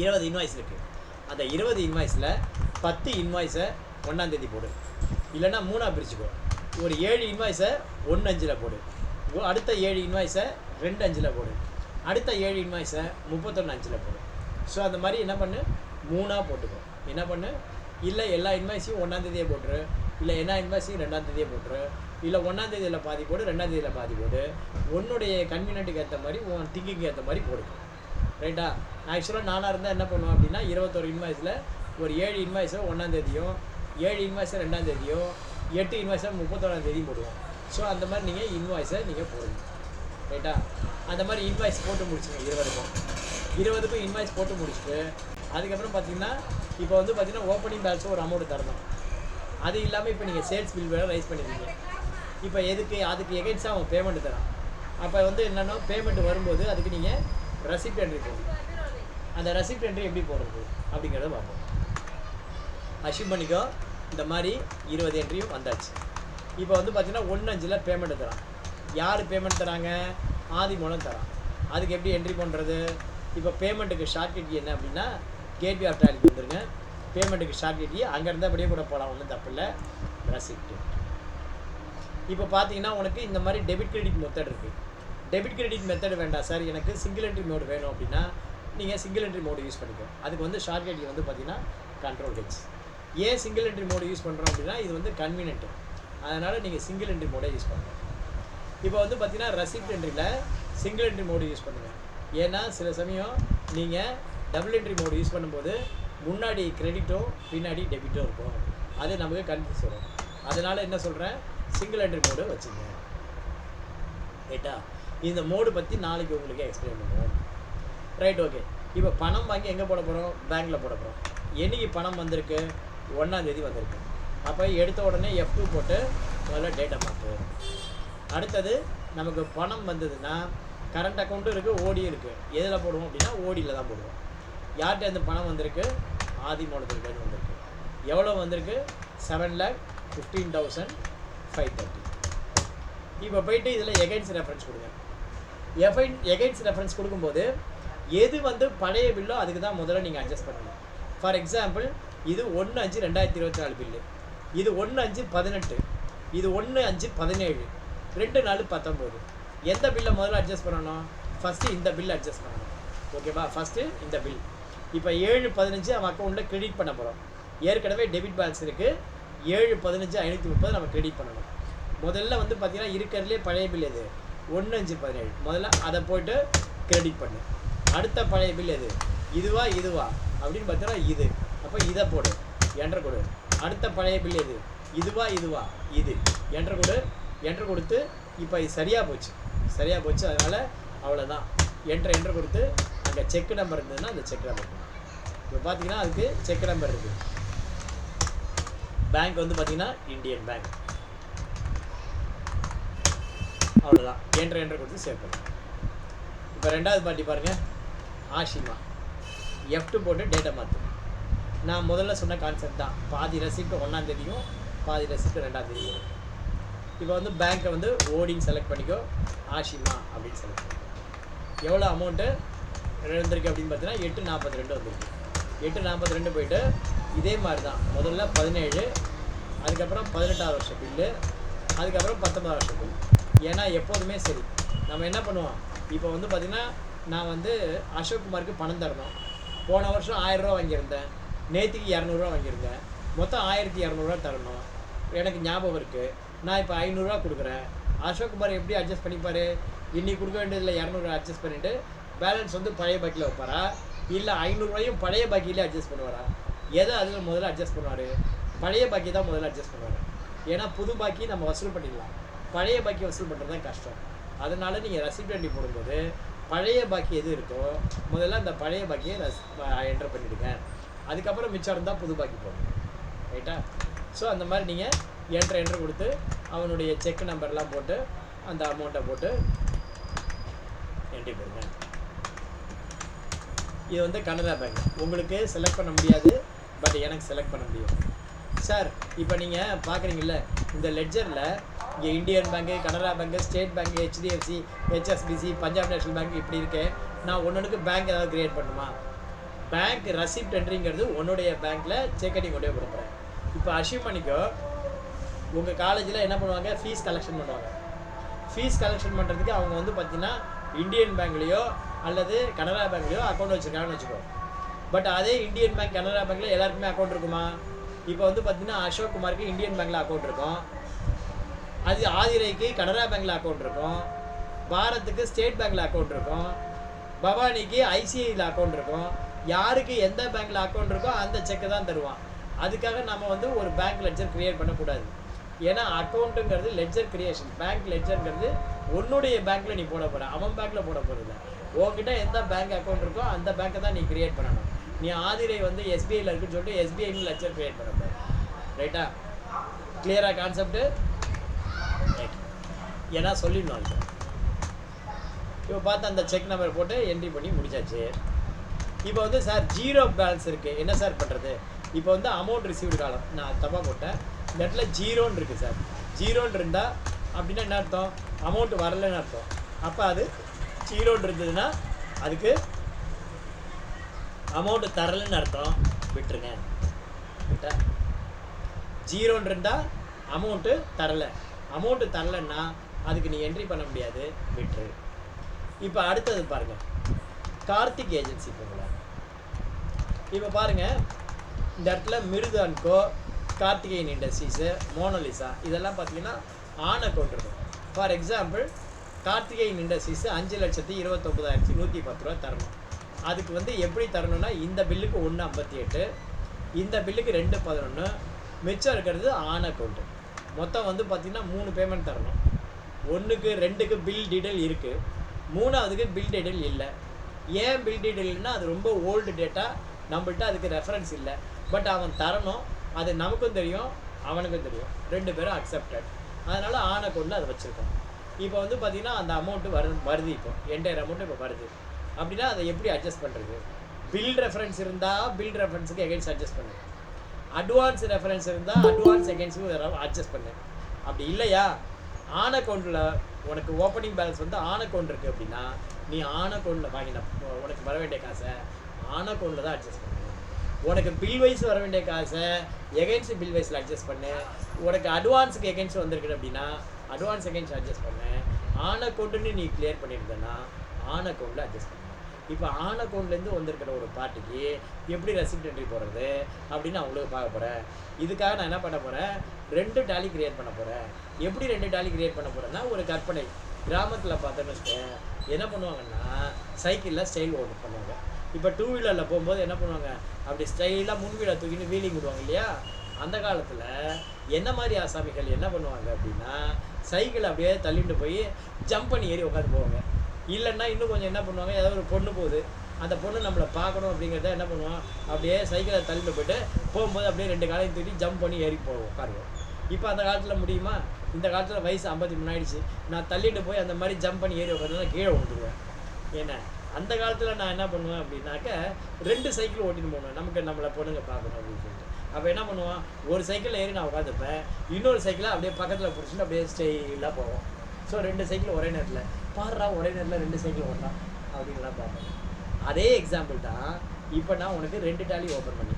20 இன்வாய்ஸ் இருக்குது. அந்த 20 இன்வாய்ஸில் 10 இன்வாய்ஸை 1ஆம் தேதி போடு, இல்லைன்னா 3ஆக பிரிச்சுக்கோ. ஒரு 7 இன்வாய்ஸை 1/5 போடு, அடுத்த 7 இன்வாய்ஸை 2/5 போடு, அடுத்த 7 இன்வாய்ஸை 31/5 போடு. ஸோ அந்த மாதிரி என்ன பண்ணு, 3ஆக போட்டுக்கோ. என்ன பண்ணு, இல்லை எல்லா இன்வாய்ஸையும் 1ஆம் தேதியே போட்டுரு, இல்லை எல்லா இன்வாய்ஸையும் 2ஆம் தேதியே போட்டுரு, இல்லை 1ஆம் தேதியில் பாதி போடு, 2ஆம் தேதியில் பாதி போடு. உன்னுடைய கன்வீனியன்ட்டுக்கு ஏற்ற மாதிரி, உன் திங்கிங்க்கு ஏற்ற மாதிரி போடு. ரைட்டா? ஆக்சுவலாக நானாக இருந்தால் என்ன பண்ணுவேன் அப்படின்னா 21 இன்வாய்ஸில் ஒரு 7 இன்வாய்ஸை 1ஆம் தேதியும், 7 இன்வாய்ஸை 2ஆம் தேதியும், 8 இன்வாய்ஸை 31ஆம் தேதியும் போடுவோம். ஸோ அந்த மாதிரி நீங்கள் இன்வாய்ஸை நீங்கள் போடுங்க. ரைட்டா? அந்த மாதிரி இன்வாய்ஸ் போட்டு முடிச்சுங்க. 20க்கும் இன்வாய்ஸ் போட்டு முடிச்சுட்டு அதுக்கப்புறம் பார்த்தீங்கன்னா இப்போ வந்து பார்த்தீங்கன்னா ஓப்பனிங் பேலன்ஸும் ஒரு அமௌண்ட் தரணும். அது இல்லாமல் இப்போ நீங்கள் சேல்ஸ் பில் வேறு ரைஸ் பண்ணிடுவீங்க. இப்போ அதுக்கு எகைன்ஸ்டாக அவன் பேமெண்ட் தரான். அப்போ வந்து என்னென்னா பேமெண்ட் வரும்போது அதுக்கு நீங்கள் ரெசிப்ட் என்ட்ரி போடணும். அந்த ரெசிப்ட் என்ட்ரி எப்படி போடுறது அப்படிங்கிறத பார்ப்போம். அஷ்யூம் பண்ணிக்கோ, இந்த மாதிரி 20 என்ட்ரியும் வந்தாச்சு. இப்போ வந்து பார்த்தீங்கன்னா 1/5 பேமெண்ட் தரான். யார் பேமெண்ட் தராங்க, ஆதி மூலம் தரான். அதுக்கு எப்படி என்ட்ரி பண்ணுறது, இப்போ பேமெண்ட்டுக்கு ஷார்ட்கட் என்ன அப்படின்னா கேட்வே ஆஃப் டேலிக்கு வந்துருங்க. பேமெண்ட்டுக்கு ஷார்ட்கட் அங்கேருந்து அப்படியே கூட போகலாம், ஒன்றும் தப்பு இல்லை. ரெசிப்ட். இப்போ பார்த்தீங்கன்னா உனக்கு இந்த மாதிரி டெபிட் கிரெடிட் மெத்தட் இருக்குது. டெபிட் கிரெடிட் மெத்தட் வேண்டாம் சார், எனக்கு சிங்கிள் என்ட்ரி மோடு வேணும் அப்படின்னா நீங்கள் சிங்கிள் என்ட்ரி மோடு யூஸ் பண்ணிக்கோ. அதுக்கு வந்து ஷார்ட்கட் வந்து பார்த்தீங்கன்னா Ctrl+H. ஏன் சிங்கிள் என்ட்ரி மோடு யூஸ் பண்ணுறோம் அப்படின்னா இது வந்து கன்வீனியன்ட்டு, அதனால் நீங்கள் சிங்கிள் என்ட்ரி மோடை யூஸ் பண்ணுங்கள். இப்போ வந்து பார்த்தீங்கன்னா ரெசிப்ட் என்ட்ரியில் சிங்கிள் என்ட்ரி மோடு யூஸ் பண்ணுங்கள். ஏன்னா சில சமயம் நீங்கள் டபுள் என்ட்ரி மோடு யூஸ் பண்ணும்போது முன்னாடி கிரெடிட்டும் பின்னாடி டெபிட்டும் இருக்கும், அது நமக்கு கன்ஃபியூஸ் வரும். அதனால் என்ன சொல்கிறேன், சிங்கிள் என்ட்ரி மோடு வச்சுங்க. ரைட்டா? இந்த மோடு பற்றி நாளைக்கு உங்களுக்கு எக்ஸ்பிளைன் பண்ணுவோம். Right, okay. இப்போ பணம் வாங்கி எங்கே போட போகிறோம், பேங்க்கில் போட போகிறோம். என்றைக்கு பணம் வந்திருக்கு, 1ஆம் தேதி வந்திருக்கு. அப்போ எடுத்த உடனே F2 போட்டு முதல்ல டேட்டா மாற்று. அடுத்தது நமக்கு பணம் வந்ததுன்னா கரண்ட் அக்கௌண்ட்டும் இருக்குது, ஓடியும் இருக்குது. எதில் போடுவோம் அப்படின்னா ஓடியில் தான் போடுவோம். யார்கிட்ட அந்த பணம் வந்திருக்கு, ஆதி மூலத்திற்கு வந்திருக்கு. எவ்வளோ வந்திருக்கு, 7,15,530. இப்போ போயிட்டு இதில் எகைன்ஸ் ரெஃபரன்ஸ் கொடுங்க. எகைன்ஸ் ரெஃபரன்ஸ் கொடுக்கும்போது எது வந்து பழைய பில்லோ அதுக்கு தான் முதல்ல நீங்கள் அட்ஜஸ்ட் பண்ணணும். ஃபார் எக்ஸாம்பிள் இது 1/5/2024 பில்லு, இது 1/5/18, இது 1/5/17, 2/4/19. எந்த பில்லை முதல்ல அட்ஜஸ்ட் பண்ணணும், ஃபஸ்ட்டு இந்த பில் அட்ஜஸ்ட் பண்ணணும். ஓகேவா? ஃபஸ்ட்டு இந்த பில். இப்போ 7/15 அவன் அக்கௌண்ட்டில் கிரெடிட் பண்ண போகிறோம். ஏற்கனவே டெபிட் பேலன்ஸ் இருக்குது, 7/15/530 நம்ம கிரெடிட் பண்ணணும். முதல்ல வந்து பார்த்தீங்கன்னா இருக்கிறதுலே பழைய பில் எது 1/5/17 முதல்ல அதை போய்ட்டு கிரெடிட் பண்ணு. அடுத்த பழைய பில் எது இதுவா அப்படின்னு பார்த்தீங்கன்னா இது, அப்போ இதை போடு என்ட்ரு கொடு. அடுத்த பழைய பில் எது இதுவா இது என்ட்ரு கொடுத்து இப்போ இது சரியாக போச்சு. அதனால் அவ்வளோதான். என்ட்ரு கொடுத்து அங்கே செக் நம்பர் இருந்ததுன்னா அந்த செக் நம்பர் இப்போ பார்த்தீங்கன்னா அதுக்கு செக் நம்பர் இருக்குது. பேங்க் வந்து பார்த்தீங்கன்னா இந்தியன் பேங்க். அவ்வளோதான். என்ட்ரு கொடுத்து சேவ் பண்ணுங்க. இப்போ ரெண்டாவது பார்ட்டி பாருங்கள், ஆஷிமா. F2 போட்டு டேட்டா மாற்று. நான் முதல்ல சொன்ன கான்செப்ட் தான். பாதி ரெசிப்ட் 1ஆம் தேதியும் பாதி ரெசிப்ட் 2ஆம் தேதியும் வரும். இப்போ வந்து பேங்க்கை வந்து ஓடின்னு செலக்ட் பண்ணிக்கோ, ஆஷிமா அப்படின்னு செலக்ட் பண்ணிக்கோ. எவ்வளோ அமௌண்ட்டு வந்திருக்கு அப்படின்னு பார்த்தீங்கன்னா 842 வந்துருக்கு. 842 போயிட்டு இதே மாதிரி தான். முதல்ல 17, அதுக்கப்புறம் 18ஆவது வருஷம் பில்லு, அதுக்கப்புறம் 19ஆவது வருஷம் பில்லு. ஏன்னா எப்போதுமே சரி நம்ம என்ன பண்ணுவோம், இப்போ வந்து பார்த்திங்கன்னா நான் வந்து அசோக் குமாருக்கு பணம் தரணும். போன வருஷம் 1000 ரூபா வாங்கியிருந்தேன், நேற்றுக்கு 200 ரூபா வாங்கியிருந்தேன், மொத்தம் 1200 ரூபா தரணும். எனக்கு ஞாபகம் இருக்குது. நான் இப்போ 500 ரூபா கொடுக்குறேன். அசோக் குமார் எப்படி அட்ஜஸ்ட் பண்ணிப்பார்? இன்றைக்கி கொடுக்க வேண்டியதில் 200 ரூபா அட்ஜஸ்ட் பண்ணிவிட்டு பேலன்ஸ் வந்து பழைய பாக்கியில் வைப்பாரா, இல்லை 500 ரூபாயும் பழைய பாக்கியிலே அட்ஜஸ்ட் பண்ணுவாரா? எதை அதில் முதல்ல அட்ஜஸ்ட் பண்ணுவார்? பழைய பாக்கி தான் முதல்ல அட்ஜஸ்ட் பண்ணுவார். ஏன்னா புது பாக்கி நம்ம வசூல் பண்ணிடலாம், பழைய பாக்கி வசூல் பண்ணுறது தான் கஷ்டம். அதனால் நீங்கள் ரெசிப்ட் வண்டி போடும்போது பழைய பாக்கி எது இருக்கோ முதல்ல அந்த பழைய பாக்கியை என்ட்ரு பண்ணிவிடுங்க. அதுக்கப்புறம் மிச்சம் இருந்தால் புது பாக்கி போடணும். ரைட்டா? ஸோ அந்த மாதிரி நீங்கள் என்ட்ரு கொடுத்து அவனுடைய செக் நம்பர்லாம் போட்டு அந்த அமௌண்ட்டை போட்டு என்ட்ரி பண்ணுங்க. இது வந்து கனரா பேங்க். உங்களுக்கு செலக்ட் பண்ண முடியாது, பட் எனக்கு செலக்ட் பண்ண முடியும். சார் இப்போ நீங்கள் பார்க்குறீங்கல்ல, இந்த லெட்ஜரில் இங்கே இந்தியன் பேங்க்கு, கனரா பேங்க்கு, ஸ்டேட் பேங்க்கு, HDFC, HSBC, Punjab national bank இப்படி இருக்கேன். நான் ஒன்றுக்கு பேங்க் ஏதாவது க்ரியேட் பண்ணுமா? பேங்க் ரெசிப்ட் என்ட்ரிங்கிறது உன்னுடைய பேங்க்கில் செக் அடி கொண்டே கொடுக்குறேன். இப்போ அஷ்யூம் பண்ணிக்கோ, உங்கள் காலேஜில் என்ன பண்ணுவாங்க, ஃபீஸ் கலெக்ஷன் பண்ணுவாங்க. ஃபீஸ் கலெக்ஷன் பண்ணுறதுக்கு அவங்க வந்து பார்த்தீங்கன்னா இந்தியன் பேங்க்லேயோ அல்லது கனரா பேங்க்லேயோ அக்கௌண்ட் வச்சுருக்காங்கன்னு வச்சுக்கோ. பட் அதே இந்தியன் பேங்க் கனரா பேங்க்கில் எல்லாருக்குமே அக்கௌண்ட் இருக்குமா? இப்போ வந்து பார்த்தீங்கன்னா அசோக் குமாருக்கு இந்தியன் பேங்க்கில் அக்கௌண்ட் இருக்கும், அது ஆதிரைக்கு கனரா பேங்க்கில் அக்கௌண்ட் இருக்கும், பாரத்துக்கு ஸ்டேட் பேங்க்கில் அக்கௌண்ட் இருக்கும், பவானிக்கு ஐசிஐயில் அக்கௌண்ட் இருக்கும். யாருக்கு எந்த பேங்க்கில் அக்கௌண்ட் இருக்கோ அந்த செக்கை தான் தருவான். அதுக்காக நம்ம வந்து ஒரு பேங்க் லெட்ஜர் க்ரியேட் பண்ணக்கூடாது. ஏன்னா அக்கௌண்ட்டுங்கிறது லெட்ஜர் கிரியேஷன். பேங்க் லெட்ஜருங்கிறது உன்னுடைய பேங்க்கில் நீ போட போகிற, அவன் பேங்க்கில் போட போகிறதில்ல. உங்ககிட்ட எந்த பேங்க் அக்கௌண்ட் இருக்கோ அந்த பேங்க்கை தான் நீ க்ரியேட் பண்ணணும். நீ ஆதிரை வந்து SBIயில் இருக்குன்னு சொல்லிட்டு SBIன்னு லெட்ஜர் க்ரியேட் பண்ண. ரைட்டா? கிளியராக கான்செப்ட்டு? ஏன்னா சொல்லிடணும். அது இப்போ பார்த்து அந்த செக் நம்பர் போட்டு என்ட்ரி பண்ணி முடிச்சாச்சு. இப்போ வந்து சார் ஜீரோ பேலன்ஸ் இருக்குது, என்ன சார் பண்ணுறது? இப்போ வந்து அமௌண்ட் ரிசீவ்டு காலம் நான் தப்பாக போட்டேன். இந்த இடத்துல ஜீரோன்னு இருக்குது சார். ஜீரோன்னு இருந்தால் அப்படின்னா என்ன அர்த்தம்? அமௌண்ட் வரலன்னு அர்த்தம். அப்போ அது ஜீரோன்னு இருந்ததுன்னா அதுக்கு அமௌண்ட்டு தரலன்னு அர்த்தம், விட்டுருங்க. விட்டா ஜீரோன்னு இருந்தால் அமௌண்ட்டு தரலைன்னா அதுக்கு நீ என்ட்ரி பண்ண முடியாது, விட்டுரு. இப்போ அடுத்தது பாருங்கள், கார்த்திக் ஏஜென்சி போகல. இப்போ பாருங்கள், இந்த இடத்துல மிருதான்கோ, கார்த்திகேயன் இண்டஸ்ட்ரீஸு, மோனலிசா இதெல்லாம் பார்த்தீங்கன்னா ஆன் அக்கௌண்ட் இருக்கும். ஃபார் எக்ஸாம்பிள் கார்த்திகேயன் இண்டஸ்ட்ரீஸு 5,29,110 ரூபா தரணும். அதுக்கு வந்து எப்படி தரணும்னா, இந்த பில்லுக்கு 1,58, இந்த பில்லுக்கு 2,11, மிச்சம் இருக்கிறது ஆன் அக்கௌண்ட்டு. மொத்தம் வந்து பார்த்திங்கன்னா 3 பேமெண்ட் தரணும். 1க்கு 2க்கு பில் டீட்டெயில் இருக்குது, 3ஆவதுக்கு பில் டீட்டெயில் இல்லை. ஏன் பில் டீட்டெயில்னால் அது ரொம்ப ஓல்டு டேட்டா, நம்மள்ட்ட அதுக்கு ரெஃபரன்ஸ் இல்லை. பட் அவன் தரணும், அது நமக்கும் தெரியும் அவனுக்கும் தெரியும், 2 பேரும் அக்செப்டட். அதனால் ஆன் அக்கௌண்ட்டில் அதை வச்சுருக்கோம். இப்போ வந்து பார்த்திங்கன்னா அந்த அமௌண்ட்டு வருது. இப்போ என்டையர் அமௌண்ட்டு இப்போ வருது. அப்படின்னா அதை எப்படி அட்ஜஸ்ட் பண்ணுறது? பில் ரெஃபரன்ஸ் இருந்தால் பில் ரெஃபரன்ஸுக்கு எகென்ஸ்ட் அட்ஜஸ்ட் பண்ணு. அட்வான்ஸ் ரெஃபரன்ஸ் இருந்தால் அட்வான்ஸ் எகென்ஸ்க்கு அட்ஜஸ்ட் பண்ணு. அப்படி இல்லையா, ஆன் அக்கௌண்ட்டில் உனக்கு ஓப்பனிங் பேலன்ஸ் வந்து ஆன் அக்கௌண்ட் இருக்குது அப்படின்னா நீ ஆன் அக்கௌண்ட்டில் வாங்கின உனக்கு வர வேண்டிய காசை ஆன் அக்கௌண்ட்டில் தான் அட்ஜஸ்ட் பண்ணு. உனக்கு பில் வைஸ் வர வேண்டிய காசை எகென்ஸ்ட் பில் வைஸில் அட்ஜஸ்ட் பண்ணு. உனக்கு அட்வான்ஸுக்கு எகென்ஸ்ட் வந்திருக்கு அப்படின்னா அட்வான்ஸ் எகென்ஸ்ட் அட்ஜஸ்ட் பண்ணு. ஆன் அக்கௌண்ட்டுன்னு நீ கிளியர் பண்ணியிருந்தேன்னா ஆன் அக்கௌண்ட்டில் அட்ஜஸ்ட் பண்ணு. இப்போ ஆன் அக்கௌண்ட்லேருந்து வந்திருக்கிற ஒரு பார்ட்டிக்கு எப்படி ரெசிப்ட் என்ட்ரி போடுறது அப்படின்னு நான் உங்களுக்கு பார்க்க போகிறேன். இதுக்காக நான் என்ன பண்ண போகிறேன், 2 டேலி கிரியேட் பண்ண போகிறேன். எப்படி 2 டேலி கிரியேட் பண்ண போகிறேன்னா, ஒரு கற்பனை கிராமத்தில் பார்த்தோன்னு வச்சுக்கோங்க, என்ன பண்ணுவாங்கன்னா சைக்கிளில் ஸ்டைல் ஓட்டு பண்ணுவாங்க. இப்போ 2 வீலரில் போகும்போது என்ன பண்ணுவாங்க, அப்படி ஸ்டைலாக முன் வீலை தூக்கின்னு வீலிங் விடுவாங்க இல்லையா. அந்த காலத்தில் என்ன மாதிரி ஆசாமிகள் என்ன பண்ணுவாங்க அப்படின்னா, சைக்கிளை அப்படியே தள்ளிட்டு போய் ஜம்ப் பண்ணி ஏறி உட்காந்து போவாங்க. இல்லைன்னா இன்னும் கொஞ்சம் என்ன பண்ணுவாங்க, ஏதாவது ஒரு பொண்ணு போகுது, அந்த பொண்ணு நம்மளை பார்க்கணும் அப்படிங்கிறத என்ன பண்ணுவான், அப்படியே சைக்கிளை தள்ளிட்டு போய்ட்டு போகும்போது அப்படியே 2 காலையும் தூக்கி ஜம்ப் பண்ணி ஏறி உட்காருவோம். இப்போ அந்த காலத்தில் முடியுமா? இந்த காலத்தில் வயசு 53 ஆயிடுச்சு. நான் தள்ளிட்டு போய் அந்த மாதிரி ஜம்ப் பண்ணி ஏறி உட்காந்து கீழே விட்டுருவேன். ஏன்னா அந்த காலத்தில் நான் என்ன பண்ணுவேன் அப்படின்னாக்க 2 சைக்கிள் ஓட்டின்னு போவேன், நமக்கு நம்மளை பொண்ணுங்க பார்க்கணும் அப்படின்னு சொல்லிட்டு. அப்போ என்ன பண்ணுவான், ஒரு சைக்கிளில் ஏறி நான் உட்காந்துப்பேன், இன்னொரு சைக்கிளை அப்படியே பக்கத்தில் பிடிச்சிட்டு அப்படியே ஸ்டைலாக போவோம். ஸோ 2 சைக்கிள் ஒரே நேரத்தில் பாடுறா, ஒரே நேரத்தில் 2 சைக்கிள் ஓடுறான் அப்படின்லாம் பார்ப்பேன். அதே எக்ஸாம்பிள் தான் இப்போ நான் உனக்கு 2 டேலி ஓப்பன் பண்ணி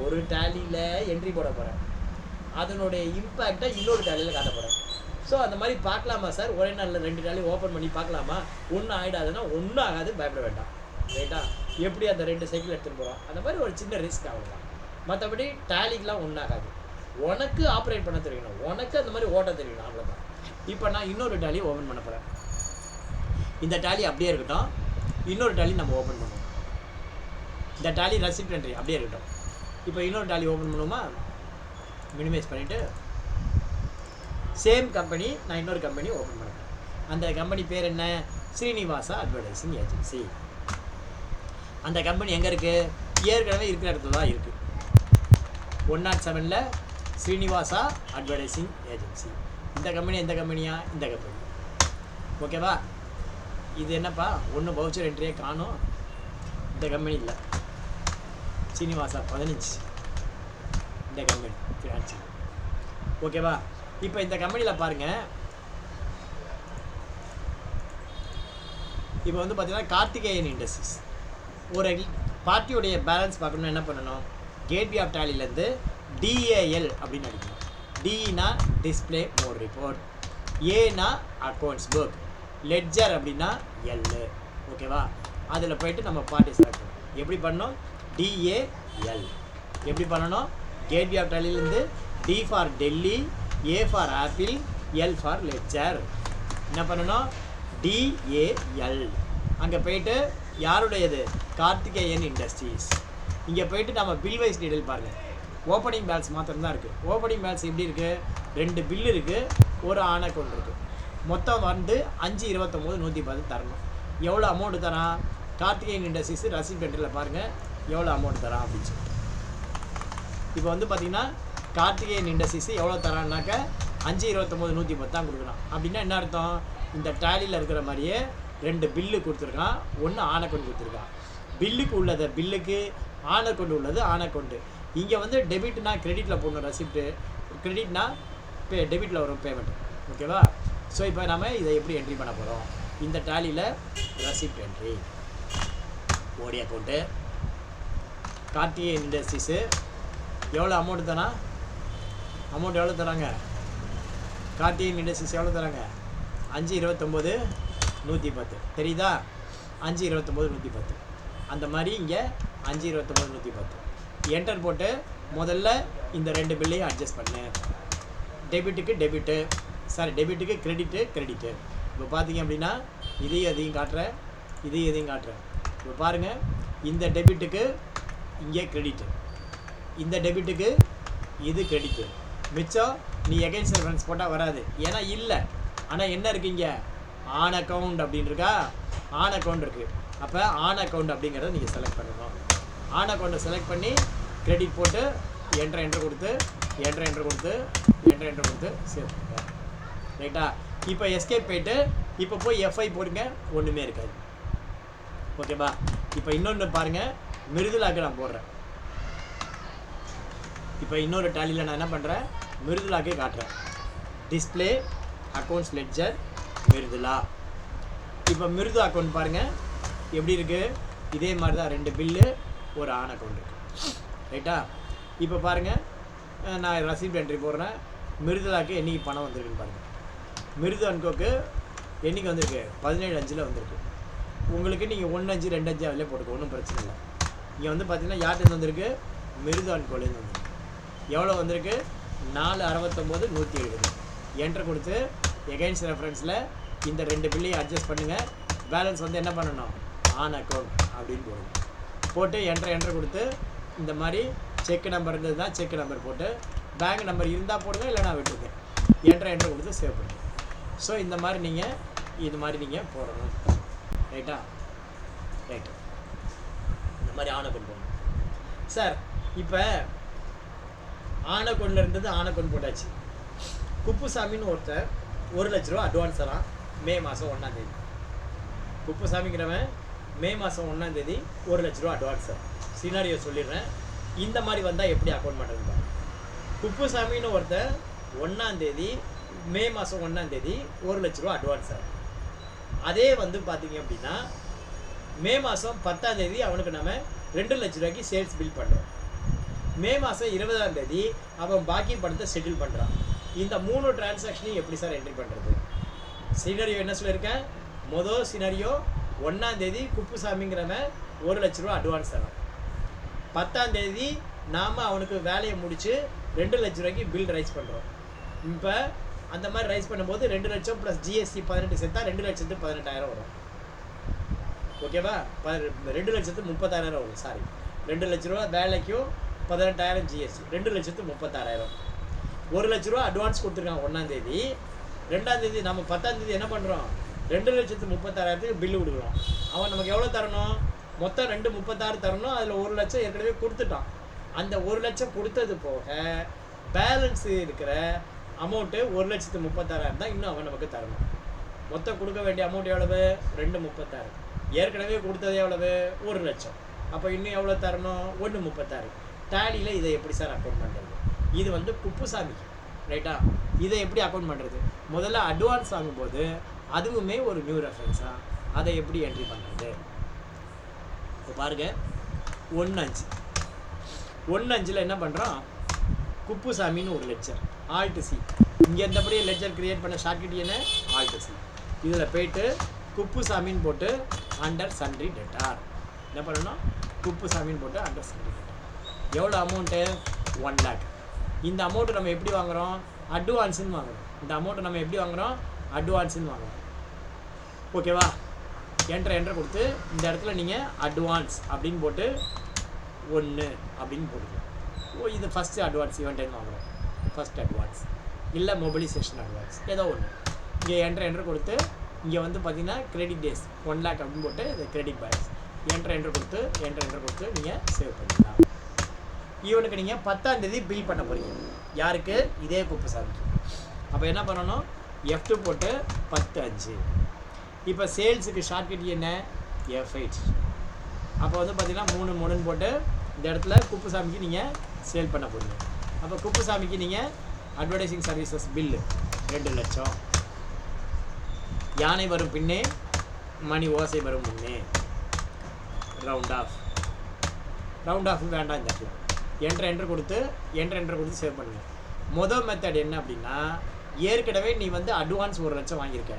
ஒரு டேலியில் என்ட்ரி போட போகிறேன், அதனுடைய இம்பேக்டை இன்னொரு டேலியில் காட்ட போகிறேன். ஸோ அந்த மாதிரி பார்க்கலாமா சார், ஒரே நாளில் 2 டேலி ஓப்பன் பண்ணி பார்க்கலாமா? ஒன்றும் ஆகிடாதுன்னா ஒன்றும் ஆகாது, பயப்பட வேண்டாம். ரைட்டா? எப்படி அந்த 2 சைக்கிள் எடுத்துகிட்டு போகிறோம், அந்த மாதிரி ஒரு சின்ன ரிஸ்க் ஆகலாம். மற்றபடி டேலிக்கெலாம் ஒன்றும் ஆகாது. உனக்கு ஆப்ரேட் பண்ண தெரியணும், உனக்கு அந்த மாதிரி ஓட்ட தெரியணும், அவ்வளோதான். இப்போ நான் இன்னொரு டேலி ஓப்பன் பண்ண போகிறேன். இந்த டேலி அப்படியே இருக்கட்டும், இன்னொரு டேலி நம்ம ஓப்பன் பண்ணுவோம். இந்த டேலி ரெசிப்ட் என்ட்ரி அப்படியே இருக்கட்டும். இப்போ இன்னொரு டேலி ஓப்பன் பண்ணுவோமா, மினிமைஸ் பண்ணிவிட்டு சேம் கம்பெனி நான் இன்னொரு கம்பெனி ஓப்பன் பண்ணுறேன். அந்த கம்பெனி பேர் என்ன, ஸ்ரீனிவாசா அட்வர்டைசிங் ஏஜென்சி. அந்த கம்பெனி எங்கே இருக்குது, ஏற்கனவே இருக்கிற இடத்துல தான் இருக்குது. 107ல் ஸ்ரீனிவாசா அட்வர்டைசிங் ஏஜென்சி. இந்த கம்பெனி எந்த கம்பெனியா, இந்த கம்பெனி. ஓகேவா? இது என்னப்பா ஒன்று பவுச்சர் என்ட்ரியே காணும், இந்த கம்பெனி இல்லை, ஸ்ரீனிவாசா 15 இந்த கம்பெனி ஃபினான்ஷியல். ஓகேவா? இப்போ இந்த கம்பெனியில் பாருங்கள், இப்போ வந்து பார்த்தீங்கன்னா கார்த்திகேயன் இண்டஸ்ட்ரீஸ் ஒரு பார்ட்டியோடைய பேலன்ஸ் பார்க்கணும்னா என்ன பண்ணணும், கேட்வே ஆஃப் டேலிலேருந்து டிஏஎல் அப்படின்னு அடிக்கணும். டினா டிஸ்பிளே மோட் ரிப்போர்ட், ஏனா அக்கௌண்ட்ஸ் புக், லெட்ஜர் அப்படின்னா எல். ஓகேவா? அதில் போய்ட்டு நம்ம பார்ட்டி செலக்ட் பண்ணணும். எப்படி பண்ணணும், டிஏஎல். எப்படி பண்ணணும், கேட்வே ஆஃப் டேலிலேருந்து D for Delhi, A for apple, L for ledger. என்ன பண்ணணும், டிஏஎல். அங்கே போய்ட்டு யாருடையது, கார்த்திகேயன் இண்டஸ்ட்ரீஸ். இங்கே போய்ட்டு நம்ம பில் வைஸ் டீடைல் பாருங்கள். ஓப்பனிங் பேலன்ஸ் மாத்திரம் தான் இருக்குது. ஓப்பனிங் பேலன்ஸ் எப்படி இருக்குது, 2 பில் இருக்குது, ஒரு ஆன் அக்கௌண்ட் இருக்குது. மொத்தம் வந்து 5/29/110 தரணும். எவ்வளோ அமௌண்ட்டு தரான், கார்த்திகேயன் இண்டஸ்ட்ரீஸ் ரசீப்ட் என்ட்ரியில் பாருங்கள் எவ்வளோ அமௌண்ட் தரான் அப்படின்னு சொல்லிட்டு. இப்போ வந்து பார்த்திங்கன்னா கார்த்திகேயன் இண்டஸ்ட்ரீஸ் எவ்வளோ தரான்னாக்க 5/29/110 தான் கொடுக்குறான். அப்படின்னா என்ன அர்த்தம், இந்த டேலியில் இருக்கிற மாதிரியே 2 பில்லு கொடுத்துருக்கான், 1 ஆன் அக்கௌண்ட் கொடுத்துருக்கான். பில்லுக்கு உள்ளதை பில்லுக்கு, ஆன் அக்கௌண்ட் உள்ளது ஆன் அக்கௌண்ட்டு. இங்கே வந்து டெபிட்னா கிரெடிட்டில் போடணும் ரெசிப்ட்டு, கிரெடிட்னா டெபிட்டில் வரும் பேமெண்ட். ஓகேவா? ஸோ இப்போ நம்ம இதை எப்படி என்ட்ரி பண்ண போகிறோம், இந்த டேலியில் ரெசிப்ட் என்ட்ரி, ஓடி அக்கௌண்ட்டு, கார்த்திகேயன் இண்டஸ்ட்ரீஸு எவ்வளோ அமௌண்ட் தரான், அமௌண்ட் எவ்வளோ தராங்க, கார்த்திகேயன் இண்டஸ்ட்ரீஸ் எவ்வளோ தராங்க, 5/29/110. தெரியுதா? 5/29/110. அந்த மாதிரி இங்கே 5/29/110 என்டர் போட்டு முதல்ல இந்த 2 பில்லையும் அட்ஜஸ்ட் பண்ணு. டெபிட்டுக்கு டெபிட்டு, சாரி டெபிட்டுக்கு கிரெடிட்டு. இப்போ பார்த்தீங்க அப்படின்னா இதையும் அதையும் காட்டுறேன், இதையும் இதையும் காட்டுறேன். இப்போ பாருங்கள், இந்த டெபிட்டுக்கு இங்கே கிரெடிட்டு, இந்த டெபிட்டுக்கு இது கிரெடிட்டு. மிச்சம் நீ எகைன்ஸ்ட் ரெஃபரன்ஸ் போட்டால் வராது, ஏன்னா இல்லை. ஆனால் என்ன இருக்குது இங்கே, ஆன் அக்கௌண்ட் அப்படின்னு இருக்கா, ஆன் அக்கௌண்ட் இருக்குது. அப்போ ஆன் அக்கௌண்ட் அப்படிங்கிறத நீங்கள் செலக்ட் பண்ணணும். ஆன் அக்கௌண்ட்டை செலக்ட் பண்ணி கிரெடிட் போட்டு என்ட்ரு கொடுத்து சேவ் பண்ணுங்க. ரைட்டா? இப்போ எஸ்கேப் போயிட்டு இப்போ போய் எஃப்ஐ போடுங்க, ஒன்றுமே இருக்காது. ஓகேவா? இப்போ இன்னொன்று பாருங்கள், மிருதுலாக்கு நான் போடுறேன். இப்போ இன்னொரு டேலியில் நான் என்ன பண்ணுறேன், மிருதுலாக்கே காட்டுறேன். Display accounts ledger Mridula. இப்போ மிருது அக்கௌண்ட் பாருங்கள் எப்படி இருக்குது, இதே மாதிரி தான் 2 பில்லு, ஒரு ஆன் அக்கௌண்ட் இருக்குது. ரைட்டா? இப்போ பாருங்கள், நான் ரசீப்ட் என்ட்ரி போடுறேன். மிருதுலாக்கு என்றைக்கு பணம் வந்திருக்குன்னு பாருங்கள். மிருது அன்கோக்கு என்றைக்கு வந்திருக்கு, 17/5 வந்திருக்கு. உங்களுக்கு நீங்கள் 1.5 2.5 அதிலே போட்டுக்கோ, ஒன்றும் பிரச்சனை இல்லை. இங்கே வந்து பார்த்தீங்கன்னா யார்ட்டு வந்திருக்கு, மிருதான் கோலேருந்து வந்திருக்கு. எவ்வளோ வந்திருக்கு, 469 170. என்டர் கொடுத்து எகைன்ஸ்ட் ரெஃபரன்ஸில் இந்த 2 பில்லையும் அட்ஜஸ்ட் பண்ணுங்கள். பேலன்ஸ் வந்து என்ன பண்ணணும், ஆன் அக்கௌண்ட் அப்படின்னு போடுங்க. போட்டு என்டர் கொடுத்து இந்த மாதிரி செக் நம்பர் இருந்தது தான் செக் நம்பர் போட்டு, பேங்க் நம்பர் இருந்தால் போடுங்க, இல்லைனா விட்டுருங்க. என்டர் கொடுத்து சேவ் பண்ணுங்க. ஸோ இந்த மாதிரி நீங்கள் இது மாதிரி நீங்கள் போடணும். ரைட்டா? ரைட்டு. இந்த மாதிரி ஆன் அக்கௌண்ட் போடணும். சார் இப்போ ஆன் அக்கௌண்ட்டில் இருந்தது ஆன் அக்கௌண்ட் போட்டாச்சு. குப்புசாமின்னு ஒருத்தர் 1 லட்ச ரூபா அட்வான்ஸ் தரான் மே மாதம் 1ஆம் தேதி. குப்புசாமிங்கிறவன் மே மாதம் 1ஆம் தேதி 1 லட்ச ரூபா அட்வான்ஸ் தரான். சினாரியோ சொல்லிடுறேன். இந்த மாதிரி வந்தால் எப்படி அக்கௌண்ட் பண்ணுறது பாருங்க. குப்புசாமின்னு ஒருத்தர் 1ஆம் தேதி மே மாதம் 1ஆம் தேதி 1 லட்ச ரூபா அட்வான்ஸ் தரான். அதே வந்து பார்த்தீங்க அப்படின்னா மே மாதம் 10ஆம் தேதி அவனுக்கு நம்ம 2 லட்ச ரூபாய்க்கு சேல்ஸ் பில் பண்ணுறோம். மே மாதம் 20ஆம் தேதி அவன் பாக்கி பணத்தை செட்டில் பண்ணுறான். இந்த 3 டிரான்சாக்ஷனையும் எப்படி சார் என்ட்ரி பண்ணுறது? சினாரியோ என்ன சொல்லியிருக்கேன், மொதல் சினாரியோ 1ஆம் தேதி குப்புசாமிங்கிறவன் 1 லட்ச ரூபா அட்வான்ஸ் தரான். 10ஆம் தேதி நாம் அவனுக்கு வேலையை முடித்து 2 லட்ச ரூபாய்க்கு பில் ரைஸ் பண்ணுறோம். இப்போ அந்த மாதிரி ரைஸ் பண்ணும்போது 2 லட்சம் ப்ளஸ் ஜிஎஸ்டி 18 சேர்த்தா 2,18,000 வரும். ஓகேவா? 2,30,000 வரும். சாரி, 2 லட்ச ரூபா வேலைக்கும் 18,000 ஜிஎஸ்டி, 2,36,000. 1 லட்ச ரூபா அட்வான்ஸ் கொடுத்துருக்கான் 1ஆம் தேதி. 2ஆம் தேதி நம்ம 10ஆம் தேதி என்ன பண்ணுறோம், 2,36,000 பில்லு கொடுக்குறோம். அவன் நமக்கு எவ்வளோ தரணும், மொத்தம் 2,36,000 தரணும். அதில் 1 லட்சம் ஏற்கனவே கொடுத்துட்டான். அந்த 1 லட்சம் கொடுத்தது போக பேலன்ஸ் இருக்கிற அமௌண்ட்டு 1,36,000 தான் இன்னும் அவன் நமக்கு தரணும். மொத்தம் கொடுக்க வேண்டிய அமௌண்ட் எவ்வளவு, 2,36,000. ஏற்கனவே கொடுத்தது எவ்வளவு, 1 லட்சம். அப்போ இன்னும் எவ்வளோ தரணும், 1,36,000. டேலியில் இதை எப்படி சார் அக்கௌண்ட் பண்ணுறது? இது வந்து குப்புசாமி. ரைட்டா? இதை எப்படி அக்கௌண்ட் பண்ணுறது? முதல்ல அட்வான்ஸ் வாங்கும்போது அதுவுமே ஒரு நியூ ரெஃபரன்ஸாக, அதை எப்படி என்ட்ரி பண்ணுறது? இப்போ பாருங்கள், 1.5 என்ன பண்ணுறோம், குப்புசாமின்னு ஒரு லெட்ஜர், ஆல்ட் சி. இங்கே எந்தபடி லெட்ஜர் கிரியேட் பண்ண ஷார்ட்கட் என்ன, ஆல்ட் சி. இதில் போய்ட்டு குப்புசாமின்னு போட்டு அண்டர் சன்ட்ரி டெட்டார் என்ன பண்ணணும், குப்புசாமின்னு போட்டு அண்டர் சன்ட்ரி டெட்டார். எவ்வளோ அமௌண்ட்டு, 1 lakh. இந்த அமௌண்ட்டு நம்ம எப்படி வாங்குகிறோம், அட்வான்ஸுன்னு வாங்குகிறோம். இந்த அமௌண்ட்டை நம்ம எப்படி வாங்குகிறோம், அட்வான்ஸுன்னு வாங்குகிறோம். ஓகேவா? என்டர் கொடுத்து இந்த இடத்துல நீங்கள் அட்வான்ஸ் அப்படின்னு போட்டு 1 அப்படின்னு போட்டுக்கலாம். இது ஃபஸ்ட்டு அட்வான்ஸ் இவன் டைம் வாங்குகிறோம், ஃபஸ்ட் அட்வான்ஸ் இல்லை மொபிலைசேஷன் அட்வான்ஸ், ஏதோ ஒன்று. இங்கே என்டர் கொடுத்து இங்கே வந்து பார்த்தீங்கன்னா கிரெடிட் டேஸ் 1 lakh அப்படின்னு போட்டு இது கிரெடிட் பேலன்ஸ். என்டர் கொடுத்து நீங்கள் சேவ் பண்ணிக்கலாம். இவனுக்கு நீங்கள் 10ஆம் தேதி பில் பண்ண போகிறீங்க. யாருக்கு, இதே குப்புசாமிக்கு. அப்போ என்ன பண்ணணும், F2 போட்டு 10.5. இப்போ சேல்ஸுக்கு ஷார்ட்கட் என்ன, F8. அப்போ வந்து பார்த்தீங்கன்னா 3 போட்டு இந்த இடத்துல குப்புசாமிக்கு நீங்கள் சேல் பண்ண போகிறீங்க. அப்போ குப்புசாமிக்கு நீங்கள் அட்வர்டைசிங் சர்வீசஸ் பில்லு 2 லட்சம். யானை வரும் பின்னே மணி ஓசை வரும் முன்னே, ரவுண்ட் ஆஃப் வேண்டாம். இந்த இடத்துல என்டர் கொடுத்து சேவ் பண்ணுங்கள். மொதல் மெத்தட் என்ன அப்படின்னா, ஏற்கனவே நீ வந்து அட்வான்ஸ் 1 லட்சம் வாங்கியிருக்க.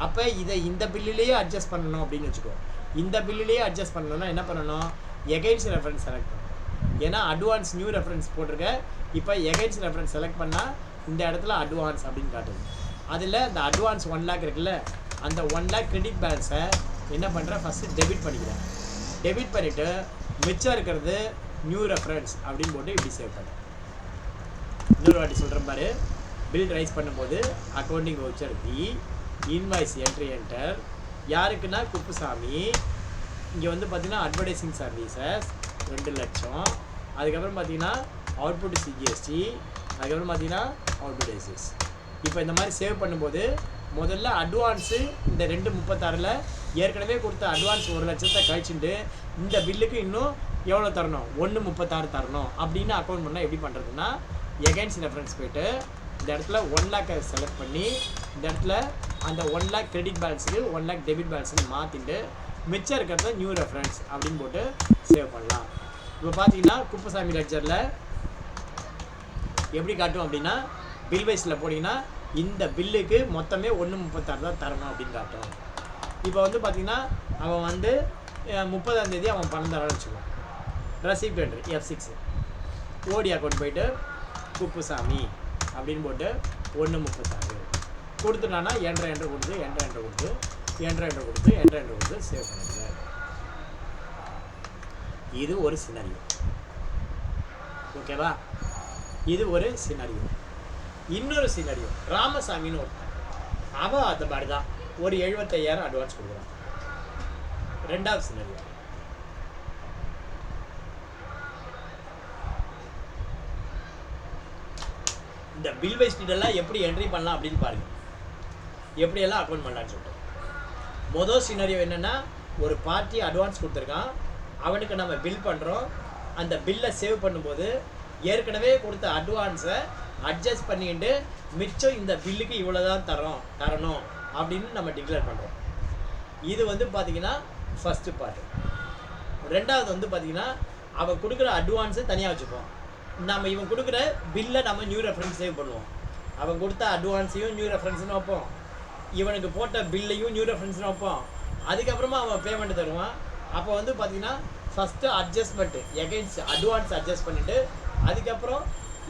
அப்போ இதை இந்த பில்லுலேயே அட்ஜஸ்ட் பண்ணணும் அப்படின்னு வச்சுக்கோ. இந்த பில்லுலேயே அட்ஜஸ்ட் பண்ணணும்னா என்ன பண்ணணும், எகைன்ஸ்ட் ரெஃபரன்ஸ் செலக்ட் பண்ணணும். ஏன்னா அட்வான்ஸ் நியூ ரெஃபரன்ஸ் போட்டிருக்க. இப்போ எகைன்ஸ்ட் ரெஃபரன்ஸ் செலக்ட் பண்ணால் இந்த இடத்துல அட்வான்ஸ் அப்படின்னு காட்டுது. அதில் இந்த அட்வான்ஸ் 1 lakh இருக்குல்ல, அந்த 1 lakh கிரெடிட் பேலன்ஸை என்ன பண்ணுறேன், ஃபஸ்ட்டு டெபிட் பண்ணிக்கிறேன். டெபிட் பண்ணிவிட்டு மிச்சம் இருக்கிறது நியூ ரெஃபரன்ஸ் அப்படின்னு போட்டு இப்படி சேவ் பண்ணேன். இன்னொரு வாட்டி சொல்கிறேன் பாரு. பில் ரைஸ் பண்ணும்போது accounting voucher P, invoice enter. யாருக்குன்னா குப்புசாமி. இங்கே வந்து பார்த்தீங்கன்னா அட்வர்டைசிங் சர்வீசஸ் 2 லட்சம். அதுக்கப்புறம் பார்த்தீங்கன்னா அவுட்புட் சிஜிஎஸ்டி, அதுக்கப்புறம் பார்த்தீங்கன்னா அவுட்புட். இப்போ இந்த மாதிரி சேவ் பண்ணும்போது முதல்ல அட்வான்ஸு இந்த 2,36,000 ஏற்கனவே கொடுத்த அட்வான்ஸ் 1 லட்சத்தை கழிச்சுட்டு இந்த பில்லுக்கு இன்னும் எவ்வளோ தரணும், 1,36,000 தரணும் அப்படின்னு அக்கௌண்ட் பண்ணால் எப்படி பண்ணுறதுன்னா, எகைன்ஸ்ட் ரெஃபரன்ஸ் போய்ட்டு இந்த இடத்துல 1 lakh செலக்ட் பண்ணி இந்த இடத்துல அந்த 1 lakh கிரெடிட் பேலன்ஸுக்கு 1 lakh டெபிட் பேலன்ஸுன்னு மாற்றிட்டு மிச்சம் இருக்கிறத நியூ ரெஃபரன்ஸ் அப்படின்னு போட்டு சேவ் பண்ணலாம். இப்போ பார்த்தீங்கன்னா குப்புசாமி லெட்ஜரில் எப்படி காட்டும் அப்படின்னா, பில் வைஸில் போனீங்கன்னா இந்த பில்லுக்கு மொத்தமே 1,36,000 தான் தரணும் அப்படின்னு காட்டும். இப்போ வந்து பார்த்தீங்கன்னா அவன் வந்து 30ஆம் தேதி அவன் பணம் தரான்னு வச்சுக்குவான். ரெசிப்ட் என்ட்ரி F6 ஓடி அக்கௌண்ட் போயிட்டு குப்புசாமி அப்படின்னு போட்டு 136 கொடுத்துட்டான்னா என்ட்ரு கொடுத்து சேவ் பண்ணுங்க. இது ஒரு சினாரியோ. ஓகேவா? இது ஒரு சினாரியோ. இன்னொரு சினாரியோ, ராமசாமின்னு ஒருத்தன், அவன் அந்த மாதிரி தான் ஒரு 75,000 அட்வான்ஸ் கொடுக்குறான். ரெண்டாவது சினாரியோ. இந்த பில் வைஸ் டீட்டெயிலாம் எப்படி என்ட்ரி பண்ணலாம் அப்படின்னு பாருங்க, எப்படியெல்லாம் அக்கௌண்ட் பண்ணலான்னு சொல்லிட்டு. மொதல் சினாரியோ என்னென்னா, ஒரு பார்ட்டி அட்வான்ஸ் கொடுத்துருக்கான், அவனுக்கு நம்ம பில் பண்ணுறோம். அந்த பில்லை சேவ் பண்ணும்போது ஏற்கனவே கொடுத்த அட்வான்ஸை அட்ஜஸ்ட் பண்ணிட்டு மிச்சம் இந்த பில்லுக்கு இவ்வளோ தான் தரணும் அப்படின்னு நம்ம டிக்ளேர் பண்ணுறோம். இது வந்து பார்த்திங்கன்னா ஃபஸ்ட்டு பார்ட்டு. ரெண்டாவது வந்து பார்த்திங்கன்னா, அவன் கொடுக்குற அட்வான்ஸை தனியாக வச்சுப்போம். நம்ம இவன் கொடுக்குற பில்லை நம்ம நியூ ரெஃபரன்ஸ் சேவ் பண்ணுவோம். அவன் கொடுத்த அட்வான்ஸையும் நியூ ரெஃபரன்ஸ்னு வைப்போம், இவனுக்கு போட்ட பில்லையும் நியூ ரெஃபரன்ஸ்னு வைப்போம். அதுக்கப்புறமா அவன் பேமெண்ட் தருவான். அப்போ வந்து பார்த்திங்கன்னா first adjustment against advance adjust பண்ணிவிட்டு அதுக்கப்புறம்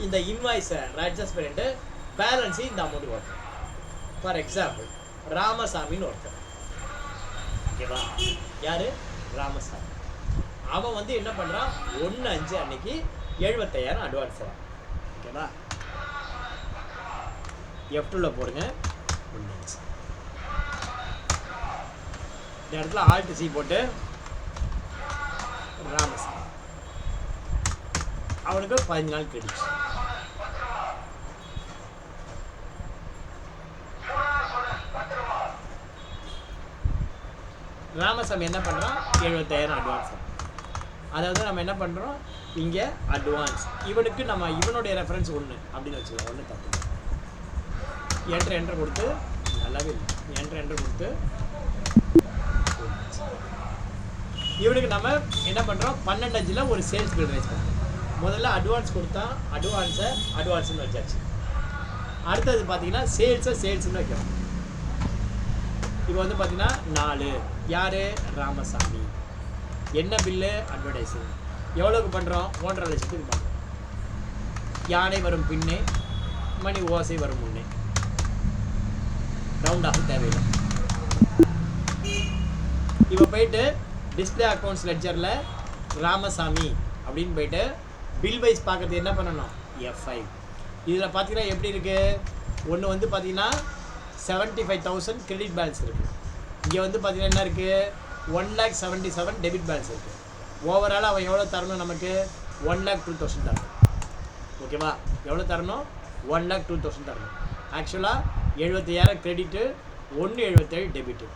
இந்த இன்வாய்ஸை அட்ஜஸ்ட் பண்ணிவிட்டு பேலன்ஸையும் இந்த அமௌண்ட் வைப்போம். ஃபார் எக்ஸாம்பிள் ராமசாமின்னு ஒருத்தர், ஓகேவா? யார்? ராமசாமி. அவன் வந்து என்ன பண்ணுறான், 1/5 அன்னைக்கு 75,000 அட்வான்ஸ் தரான். ஓகேவா? F2ல போடுங்க 1/5. இந்த இடத்துல Alt C போட்டு ராமசாமி, அவனுக்கு 15 நாள் கிரெடிட். ராமசாமி என்ன பண்ணுறான், 75,000 அட்வான்ஸ். அதாவது நம்ம என்ன பண்ணுறோம், இங்கே அட்வான்ஸ் இவனுக்கு நம்ம இவனுடைய ரெஃபரன்ஸ் 1 அப்படின்னு வச்சுக்கலாம். 1 தப்பு. என்ட்ரு கொடுத்து நல்லாவே இல்லை. என்ட்ரு கொடுத்து இவனுக்கு நம்ம என்ன பண்ணுறோம், 12/5 ஒரு சேல்ஸ் பில் ரைஸ் பண்ணுறோம். முதல்ல அட்வான்ஸ் கொடுத்தா அட்வான்ஸ்னு வச்சாச்சு. அடுத்தது பார்த்தீங்கன்னா சேல்ஸ்னு வைக்கிறோம். இப்போ வந்து பார்த்தீங்கன்னா 4 யார்? ராமசாமி. என்ன பில்லு? அட்வர்டைஸிங். எவ்வளோக்கு பண்ணுறோம்? 1.5 லட்சத்துக்கு பண்ணுறோம். யானை வரும் பின்னே மணி ஓசை வரும் முன்னே. ரவுண்ட் ஆஃப் தேவையில்லை. இப்போ போயிட்டு டிஸ்பிளே அக்கௌண்ட்ஸ் லெட்ஜரில் ராமசாமி அப்படின்னு போயிட்டு பில் வைஸ் பார்க்கறது என்ன பண்ணணும், F5. இதில் பார்த்தீங்கன்னா எப்படி இருக்குது, ஒன்று வந்து பார்த்தீங்கன்னா 75,000 கிரெடிட் பேலன்ஸ் இருக்குது. இங்கே வந்து பார்த்தீங்கன்னா என்ன இருக்குது, 1,77,000 டெபிட் பேலன்ஸ் இருக்குது. ஓவரால் அவன் எவ்வளோ தரணும், நமக்கு 1,02,000 தரணும். ஓகேவா? எவ்வளோ தரணும், 1,02,000 தரணும். ஆக்சுவலாக 75,000 கிரெடிட்டு, 1,77 டெபிட்டு.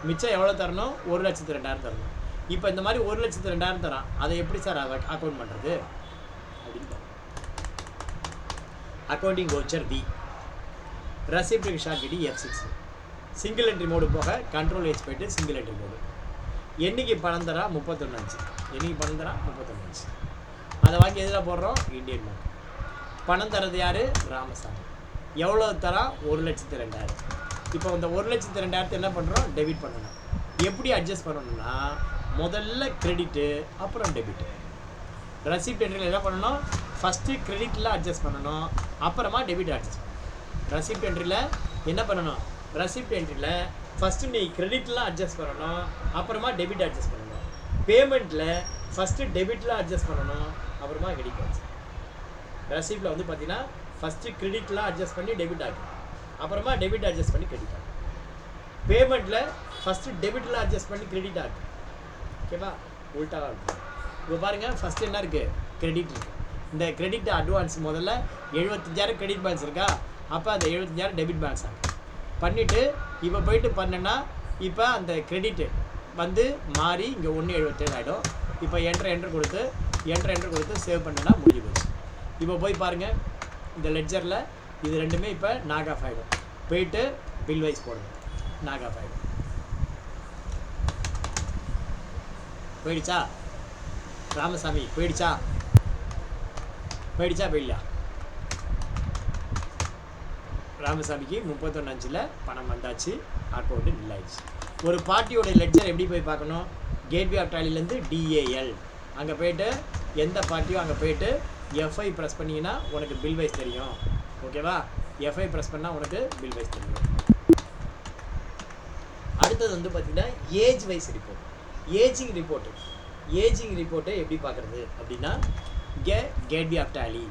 மிச்சம் எவ்வளோ தரணும், 1,02,000 தரணும். இப்போ இந்த மாதிரி 1,02,000 தரான், அதை எப்படி சார் அக்கௌண்ட் பண்ணுறது அப்படின்னு. Accounting voucher B, receipt short கிடி F6. சிங்கிள் என்ட்ரி மோடு போக கண்ட்ரோல் H போய்ட்டு சிங்கிள் என்ட்ரி மோடு. என்றைக்கு பணம் தரா 31/5. என்றைக்கு பணம் தரா 31/5. அதை வாங்கி எதில் போடுறோம், இந்தியன் பேங்க். பணம் தரது யார், ராமசாமி. எவ்வளோ தரா, 1,02,000. இப்போ இந்த 1,02,000 என்ன பண்ணுறோம், டெபிட் பண்ணணும். எப்படி அட்ஜஸ்ட் பண்ணணும்னா, முதல்ல கிரெடிட்டு அப்புறம் டெபிட்டு. ரெசிப்ட் என்ட்ரியில் என்ன பண்ணணும், ஃபஸ்ட்டு கிரெடிட்டில் அட்ஜஸ்ட் பண்ணணும், அப்புறமா டெபிட் அட்ஜஸ்ட் பண்ணணும். ரெசிப்ட் என்ட்ரியில் என்ன பண்ணணும், ரெசிப்ட் என்ட்ரியில் ஃபஸ்ட்டு நீ கிரெடிட்லாம் அட்ஜஸ்ட் பண்ணணும், அப்புறமா டெபிட் அட்ஜஸ்ட் பண்ணணும். பேமெண்ட்டில் ஃபஸ்ட்டு டெபிட்டில் அட்ஜஸ்ட் பண்ணணும், அப்புறமா கிரெடிட் அட்ஜஸ்ட். ரெசிப்டில் வந்து பார்த்தீங்கன்னா ஃபஸ்ட்டு கிரெடிட்லாம் அட்ஜஸ்ட் பண்ணி டெபிட் ஆகும், அப்புறமா டெபிட் அட்ஜஸ்ட் பண்ணி கிரெடிட் ஆகும். பேமெண்ட்டில் ஃபஸ்ட்டு டெபிட்டில் அட்ஜஸ்ட் பண்ணி கிரெடிட் ஆகும். ஓகேவா? உல்ட்டாக இருக்கும். இப்போ பாருங்கள், ஃபஸ்ட்டு என்ன இருக்குது, கிரெடிட் இருக்குது. இந்த கிரெடிட் அட்வான்ஸ் முதல்ல 75,000 கிரெடிட் பேலன்ஸ் இருக்கா, அப்போ அந்த 75,000 டெபிட் பேலன்ஸ் ஆகும். பண்ணிவிட்டு இப்போ போயிட்டு பண்ணேன்னா இப்போ அந்த கிரெடிட்டு வந்து மாறி இங்கே 1,77 ஆகிடும். இப்போ என்ட்ரு கொடுத்து சேவ் பண்ணேன்னா முடிஞ்சு போச்சு. இப்போ போய் பாருங்கள், இந்த லெட்ஜரில் இது ரெண்டுமே இப்போ நாக் ஆஃப் ஆகிடும். போயிட்டு பில் வைஸ் போடுங்க, நாக் ஆஃப் ஆகிடும். போயிடுச்சா ராமசாமி, போயிடுச்சா போயிடலையா? ராமசாமிக்கு 31/5 பணம் வந்தாச்சு, அக்கௌண்ட்டு நில்லாயிடுச்சு. ஒரு பார்ட்டியோட லெட்ஜர் எப்படி போய் பார்க்கணும்? கேட்வே ஆஃப் டாலிலேருந்து DAL அங்கே போய்ட்டு எந்த பார்ட்டியோ அங்கே போய்ட்டு F5 ப்ரெஸ் பண்ணிங்கன்னா உனக்கு பில் வைஸ் தெரியும். ஓகேவா? F5 ப்ரெஸ் பண்ணால் உனக்கு பில் வைஸ் தெரியும். அடுத்தது வந்து பார்த்தீங்கன்னா ஏஜ் வைஸ் ரிப்போர்ட். ஏஜிங் ரிப்போர்ட்டை எப்படி பார்க்குறது அப்படின்னா இங்கே gateway of Tally.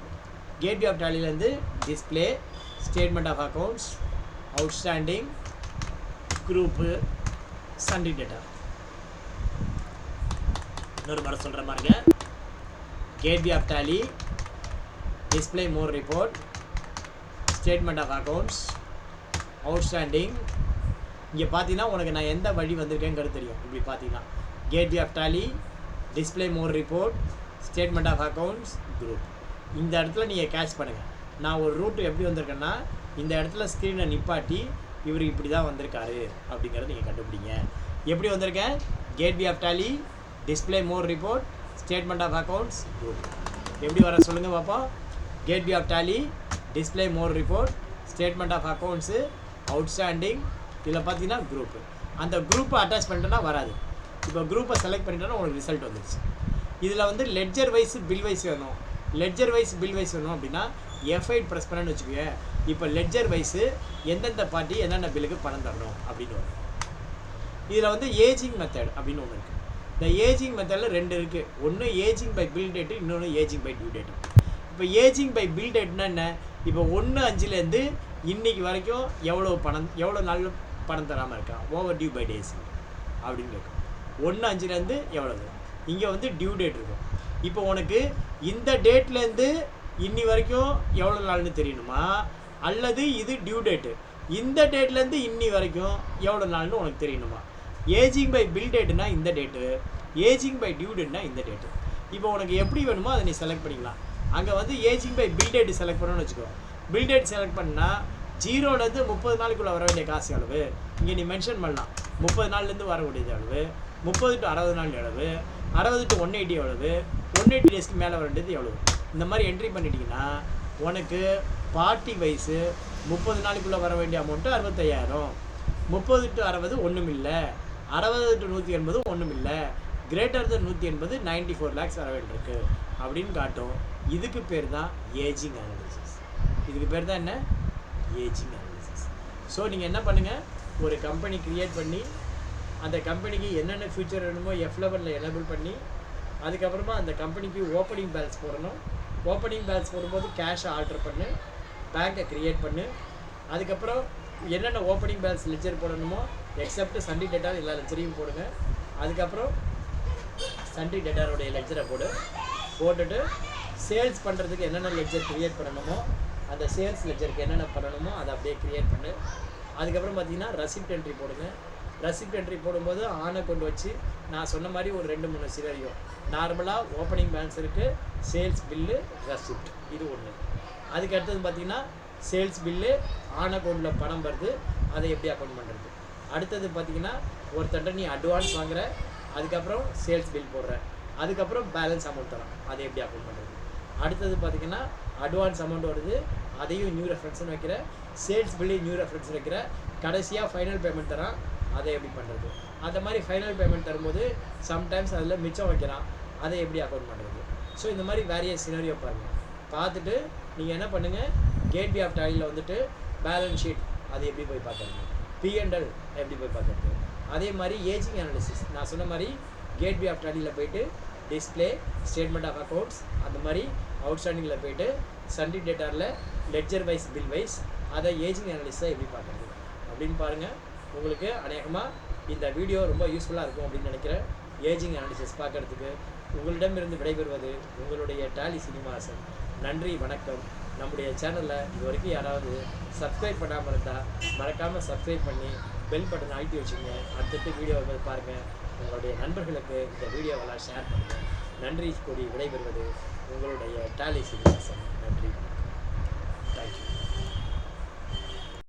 Gateway of டாலிலேருந்து display, statement of accounts, outstanding, group, sundry debtor. இன்னொரு முறை சொல்கிற மாதிரிங்க, gateway of Tally, display more report, statement of accounts, outstanding. இங்கே பார்த்தீங்கன்னா உனக்கு நான் எந்த வழி வந்திருக்கேங்கிறது தெரியும். இப்படி பார்த்தீங்கன்னா gateway of Tally, display more report, statement of accounts, group. இந்த இடத்துல நீங்கள் கேட்ச் பண்ணுங்கள். நான் ஒரு ரூட்டு எப்படி வந்திருக்கேன்னா இந்த இடத்துல ஸ்க்ரீனை நிப்பாட்டி இவர் இப்படி தான் வந்திருக்காரு அப்படிங்கிறத நீங்கள் கண்டுபிடிங்க. எப்படி வந்திருக்கேன்? Gateway of Tally, display more report, statement of accounts, group. எப்படி வர சொல்லுங்கள் பார்ப்போம். Gateway of Tally, display more report, statement of accounts, outstanding. இதில் பார்த்தீங்கன்னா குரூப்பு. அந்த குரூப்பை அட்டாச் பண்ணிட்டோன்னா வராது. இப்போ குரூப்பை செலக்ட் பண்ணிட்டோன்னா உங்களுக்கு ரிசல்ட் வந்துடுச்சு. இதில் வந்து லெட்ஜர் வைஸ் பில் வைஸ் வேணும். லெட்ஜர் வைஸ் பில் வைஸ் வேணும் அப்படின்னா F8 ப்ரெஸ் பண்ணணும்னு வச்சுக்கோங்க. இப்போ லெட்ஜர் வைஸு எந்தெந்த பார்ட்டி என்னென்ன பில்லுக்கு பணம் தரணும் அப்படின்னு வரும். இதில் வந்து ஏஜிங் மெத்தட் அப்படின்னு ஒன்று இருக்குது. இந்த ஏஜிங் மெத்தடில் 2 இருக்குது. ஒன்று ஏஜிங் பை பில் டேட்டு, இன்னொன்று ஏஜிங் பை டியூ டேட்டு. இப்போ ஏஜிங் பை பில் டேட்னா என்ன? இப்போ 1/5 இன்னைக்கு வரைக்கும் எவ்வளோ நாள் பணம் தராமல் இருக்கான், ஓவர் டியூ பை டேஸ் அப்படின்னு இருக்கும். 1/5 எவ்வளோ? இங்கே வந்து டியூ டேட் இருக்கும். இப்போ உனக்கு இந்த டேட்லேருந்து இன்னி வரைக்கும் எவ்வளோ நாள்னு தெரியணுமா, அல்லது இது டியூ டேட்டு இந்த டேட்லேருந்து இன்னி வரைக்கும் எவ்வளோ நாள்னு உனக்கு தெரியணுமா? ஏஜிங் பை பில் டேட்டுனா இந்த டேட்டு, ஏஜிங் பை டியூ டேட்னா இந்த டேட்டு. இப்போ உனக்கு எப்படி வேணுமோ அதை நீ செலக்ட் பண்ணிக்கலாம். அங்கே வந்து ageing by bill date select பண்ணணும்னு வச்சுக்கோ. பில் டேட் செலக்ட் பண்ணால் 0லேருந்து 30 நாளுக்குள்ளே வர வேண்டிய காசு அளவு இங்கே நீ மென்ஷன் பண்ணலாம். 30 நாள்லேருந்து வரக்கூடியது அளவு, 30 to 60 நாள் எவ்வளவு, 60 to 180 எவ்வளவு, 180 டேஸ்க்கு மேலே வர வேண்டியது எவ்வளவு. இந்த மாதிரி என்ட்ரி பண்ணிட்டீங்கன்னா உனக்கு பார்ட்டி வைஸு 30 நாளுக்குள்ளே வர வேண்டிய அமௌண்ட்டு 65,000, 30 to 60 ஒன்றும் இல்லை, 60 to 180 ஒன்றும் இல்லை, கிரேட்டர் தென் 180 94 lakhs வர வேண்டியிருக்கு அப்படின்னு காட்டும். இதுக்கு பேர் தான் ஏஜிங் அனாலிசிஸ். இதுக்கு பேர் தான் என்ன? Ageing analysis. ஸோ நீங்கள் என்ன பண்ணுங்கள், ஒரு கம்பெனி க்ரியேட் பண்ணி அந்த கம்பெனிக்கு என்னென்ன ஃபியூச்சர் வேணுமோ F11 எனேபிள் பண்ணி அதுக்கப்புறமா அந்த கம்பெனிக்கு ஓப்பனிங் பேலன்ஸ் போடணும். ஓப்பனிங் பேலன்ஸ் போடும்போது கேஷை ஆல்டர் பண்ணு, பேங்க்கை க்ரியேட் பண்ணு. அதுக்கப்புறம் என்னென்ன ஓப்பனிங் பேலன்ஸ் லெட்ஜர் போடணுமோ எக்ஸப்ட் சண்டே டேட்டா எல்லா லெட்ஜரையும் போடுங்க. அதுக்கப்புறம் சண்டே டேட்டாரோடைய லெட்ஜரை போட்டுட்டு சேல்ஸ் பண்ணுறதுக்கு என்னென்ன லெட்ஜர் க்ரியேட் பண்ணணுமோ அந்த சேல்ஸ் லெட்ஜருக்கு என்னென்ன பண்ணணுமோ அதை அப்படியே க்ரியேட் பண்ணு. அதுக்கப்புறம் பார்த்தீங்கன்னா ரெசிப்ட் என்ட்ரி போடுங்க. ரெசிப்ட் என்ட்ரி போடும்போது ஆனை கொண்டு வச்சு நான் சொன்ன மாதிரி ஒரு 2-3 சினாரியோ. நார்மலாக ஓப்பனிங் பேலன்ஸ் இருக்குது, சேல்ஸ் பில்லு, ரெசிப்ட், இது ஒன்று. அதுக்கு அடுத்தது பார்த்தீங்கன்னா சேல்ஸ் பில்லு, ஆன் அக்கௌண்ட்டில் பணம் வருது, அதை எப்படி அக்கௌண்ட் பண்ணுறது. அடுத்தது பார்த்தீங்கன்னா ஒருத்தட்ட நீ அட்வான்ஸ் வாங்குற, அதுக்கப்புறம் சேல்ஸ் பில் போடுற, அதுக்கப்புறம் பேலன்ஸ் அமௌண்ட் தரோம், அதை எப்படி அக்கௌண்ட் பண்ணுறது. அடுத்தது பார்த்தீங்கன்னா அட்வான்ஸ் அமௌண்ட் வருது, அதையும் நியூ ரெஃபரன்ஸ்னு வைக்கிற, சேல்ஸ் பில்லு நியூ ரெஃபரன்ஸ் வைக்கிற, கடைசியாக ஃபைனல் பேமெண்ட் தரான், அதை எப்படி பண்ணுறது. அந்த மாதிரி ஃபைனல் பேமெண்ட் தரும்போது சம்டைம்ஸ் அதில் மிச்சம் வைக்கிறான், அதை எப்படி அக்கௌண்ட் பண்ணுறது. ஸோ இந்த மாதிரி வேரியஸ் சினாரியோ பாருங்கள். பார்த்துட்டு நீங்கள் என்ன பண்ணுங்கள், கேட்வே ஆஃப் டாலியில் வந்துட்டு பேலன்ஸ் ஷீட் அது எப்படி போய் பார்க்குறது, P&L எப்படி போய் பார்க்குறது. அதே மாதிரி ஏஜிங் அனாலிசிஸ் நான் சொன்ன மாதிரி கேட்வே ஆஃப் டாலியில் போய்ட்டு டிஸ்பிளே, ஸ்டேட்மெண்ட் ஆஃப் அக்கௌண்ட்ஸ், அந்த மாதிரி அவுட்ஸ்டாண்டிங்கில் போய்ட்டு சண்டே டேட்டாவில் லெட்ஜர் வைஸ் பில் வைஸ் அதை ஏஜிங் அனாலிசிஸை எப்படி பார்க்குறது அப்படின்னு பாருங்கள். உங்களுக்கு அநேகமாக இந்த வீடியோ ரொம்ப யூஸ்ஃபுல்லாக இருக்கும் அப்படின்னு நினைக்கிறேன். ஏஜிங் அனாலிசிஸ் பார்க்குறதுக்கு உங்களிடமிருந்து விடைபெறுவது உங்களுடைய டாலி சீனிவாசன். நன்றி, வணக்கம். நம்முடைய சேனலில் இது வரைக்கும் யாராவது சப்ஸ்கிரைப் பண்ணாமல் இருந்தால் மறக்காமல் சப்ஸ்கிரைப் பண்ணி பெல் பட்டன் அழுத்தி வச்சுங்க. அடுத்தடுத்து வீடியோ பாருங்கள், உங்களுடைய நண்பர்களுக்கு இந்த வீடியோவெல்லாம் ஷேர் பண்ணுங்கள். நன்றி கூறி விடைபெறுவது உங்களுடைய டாலி சீனிவாசன். நன்றி.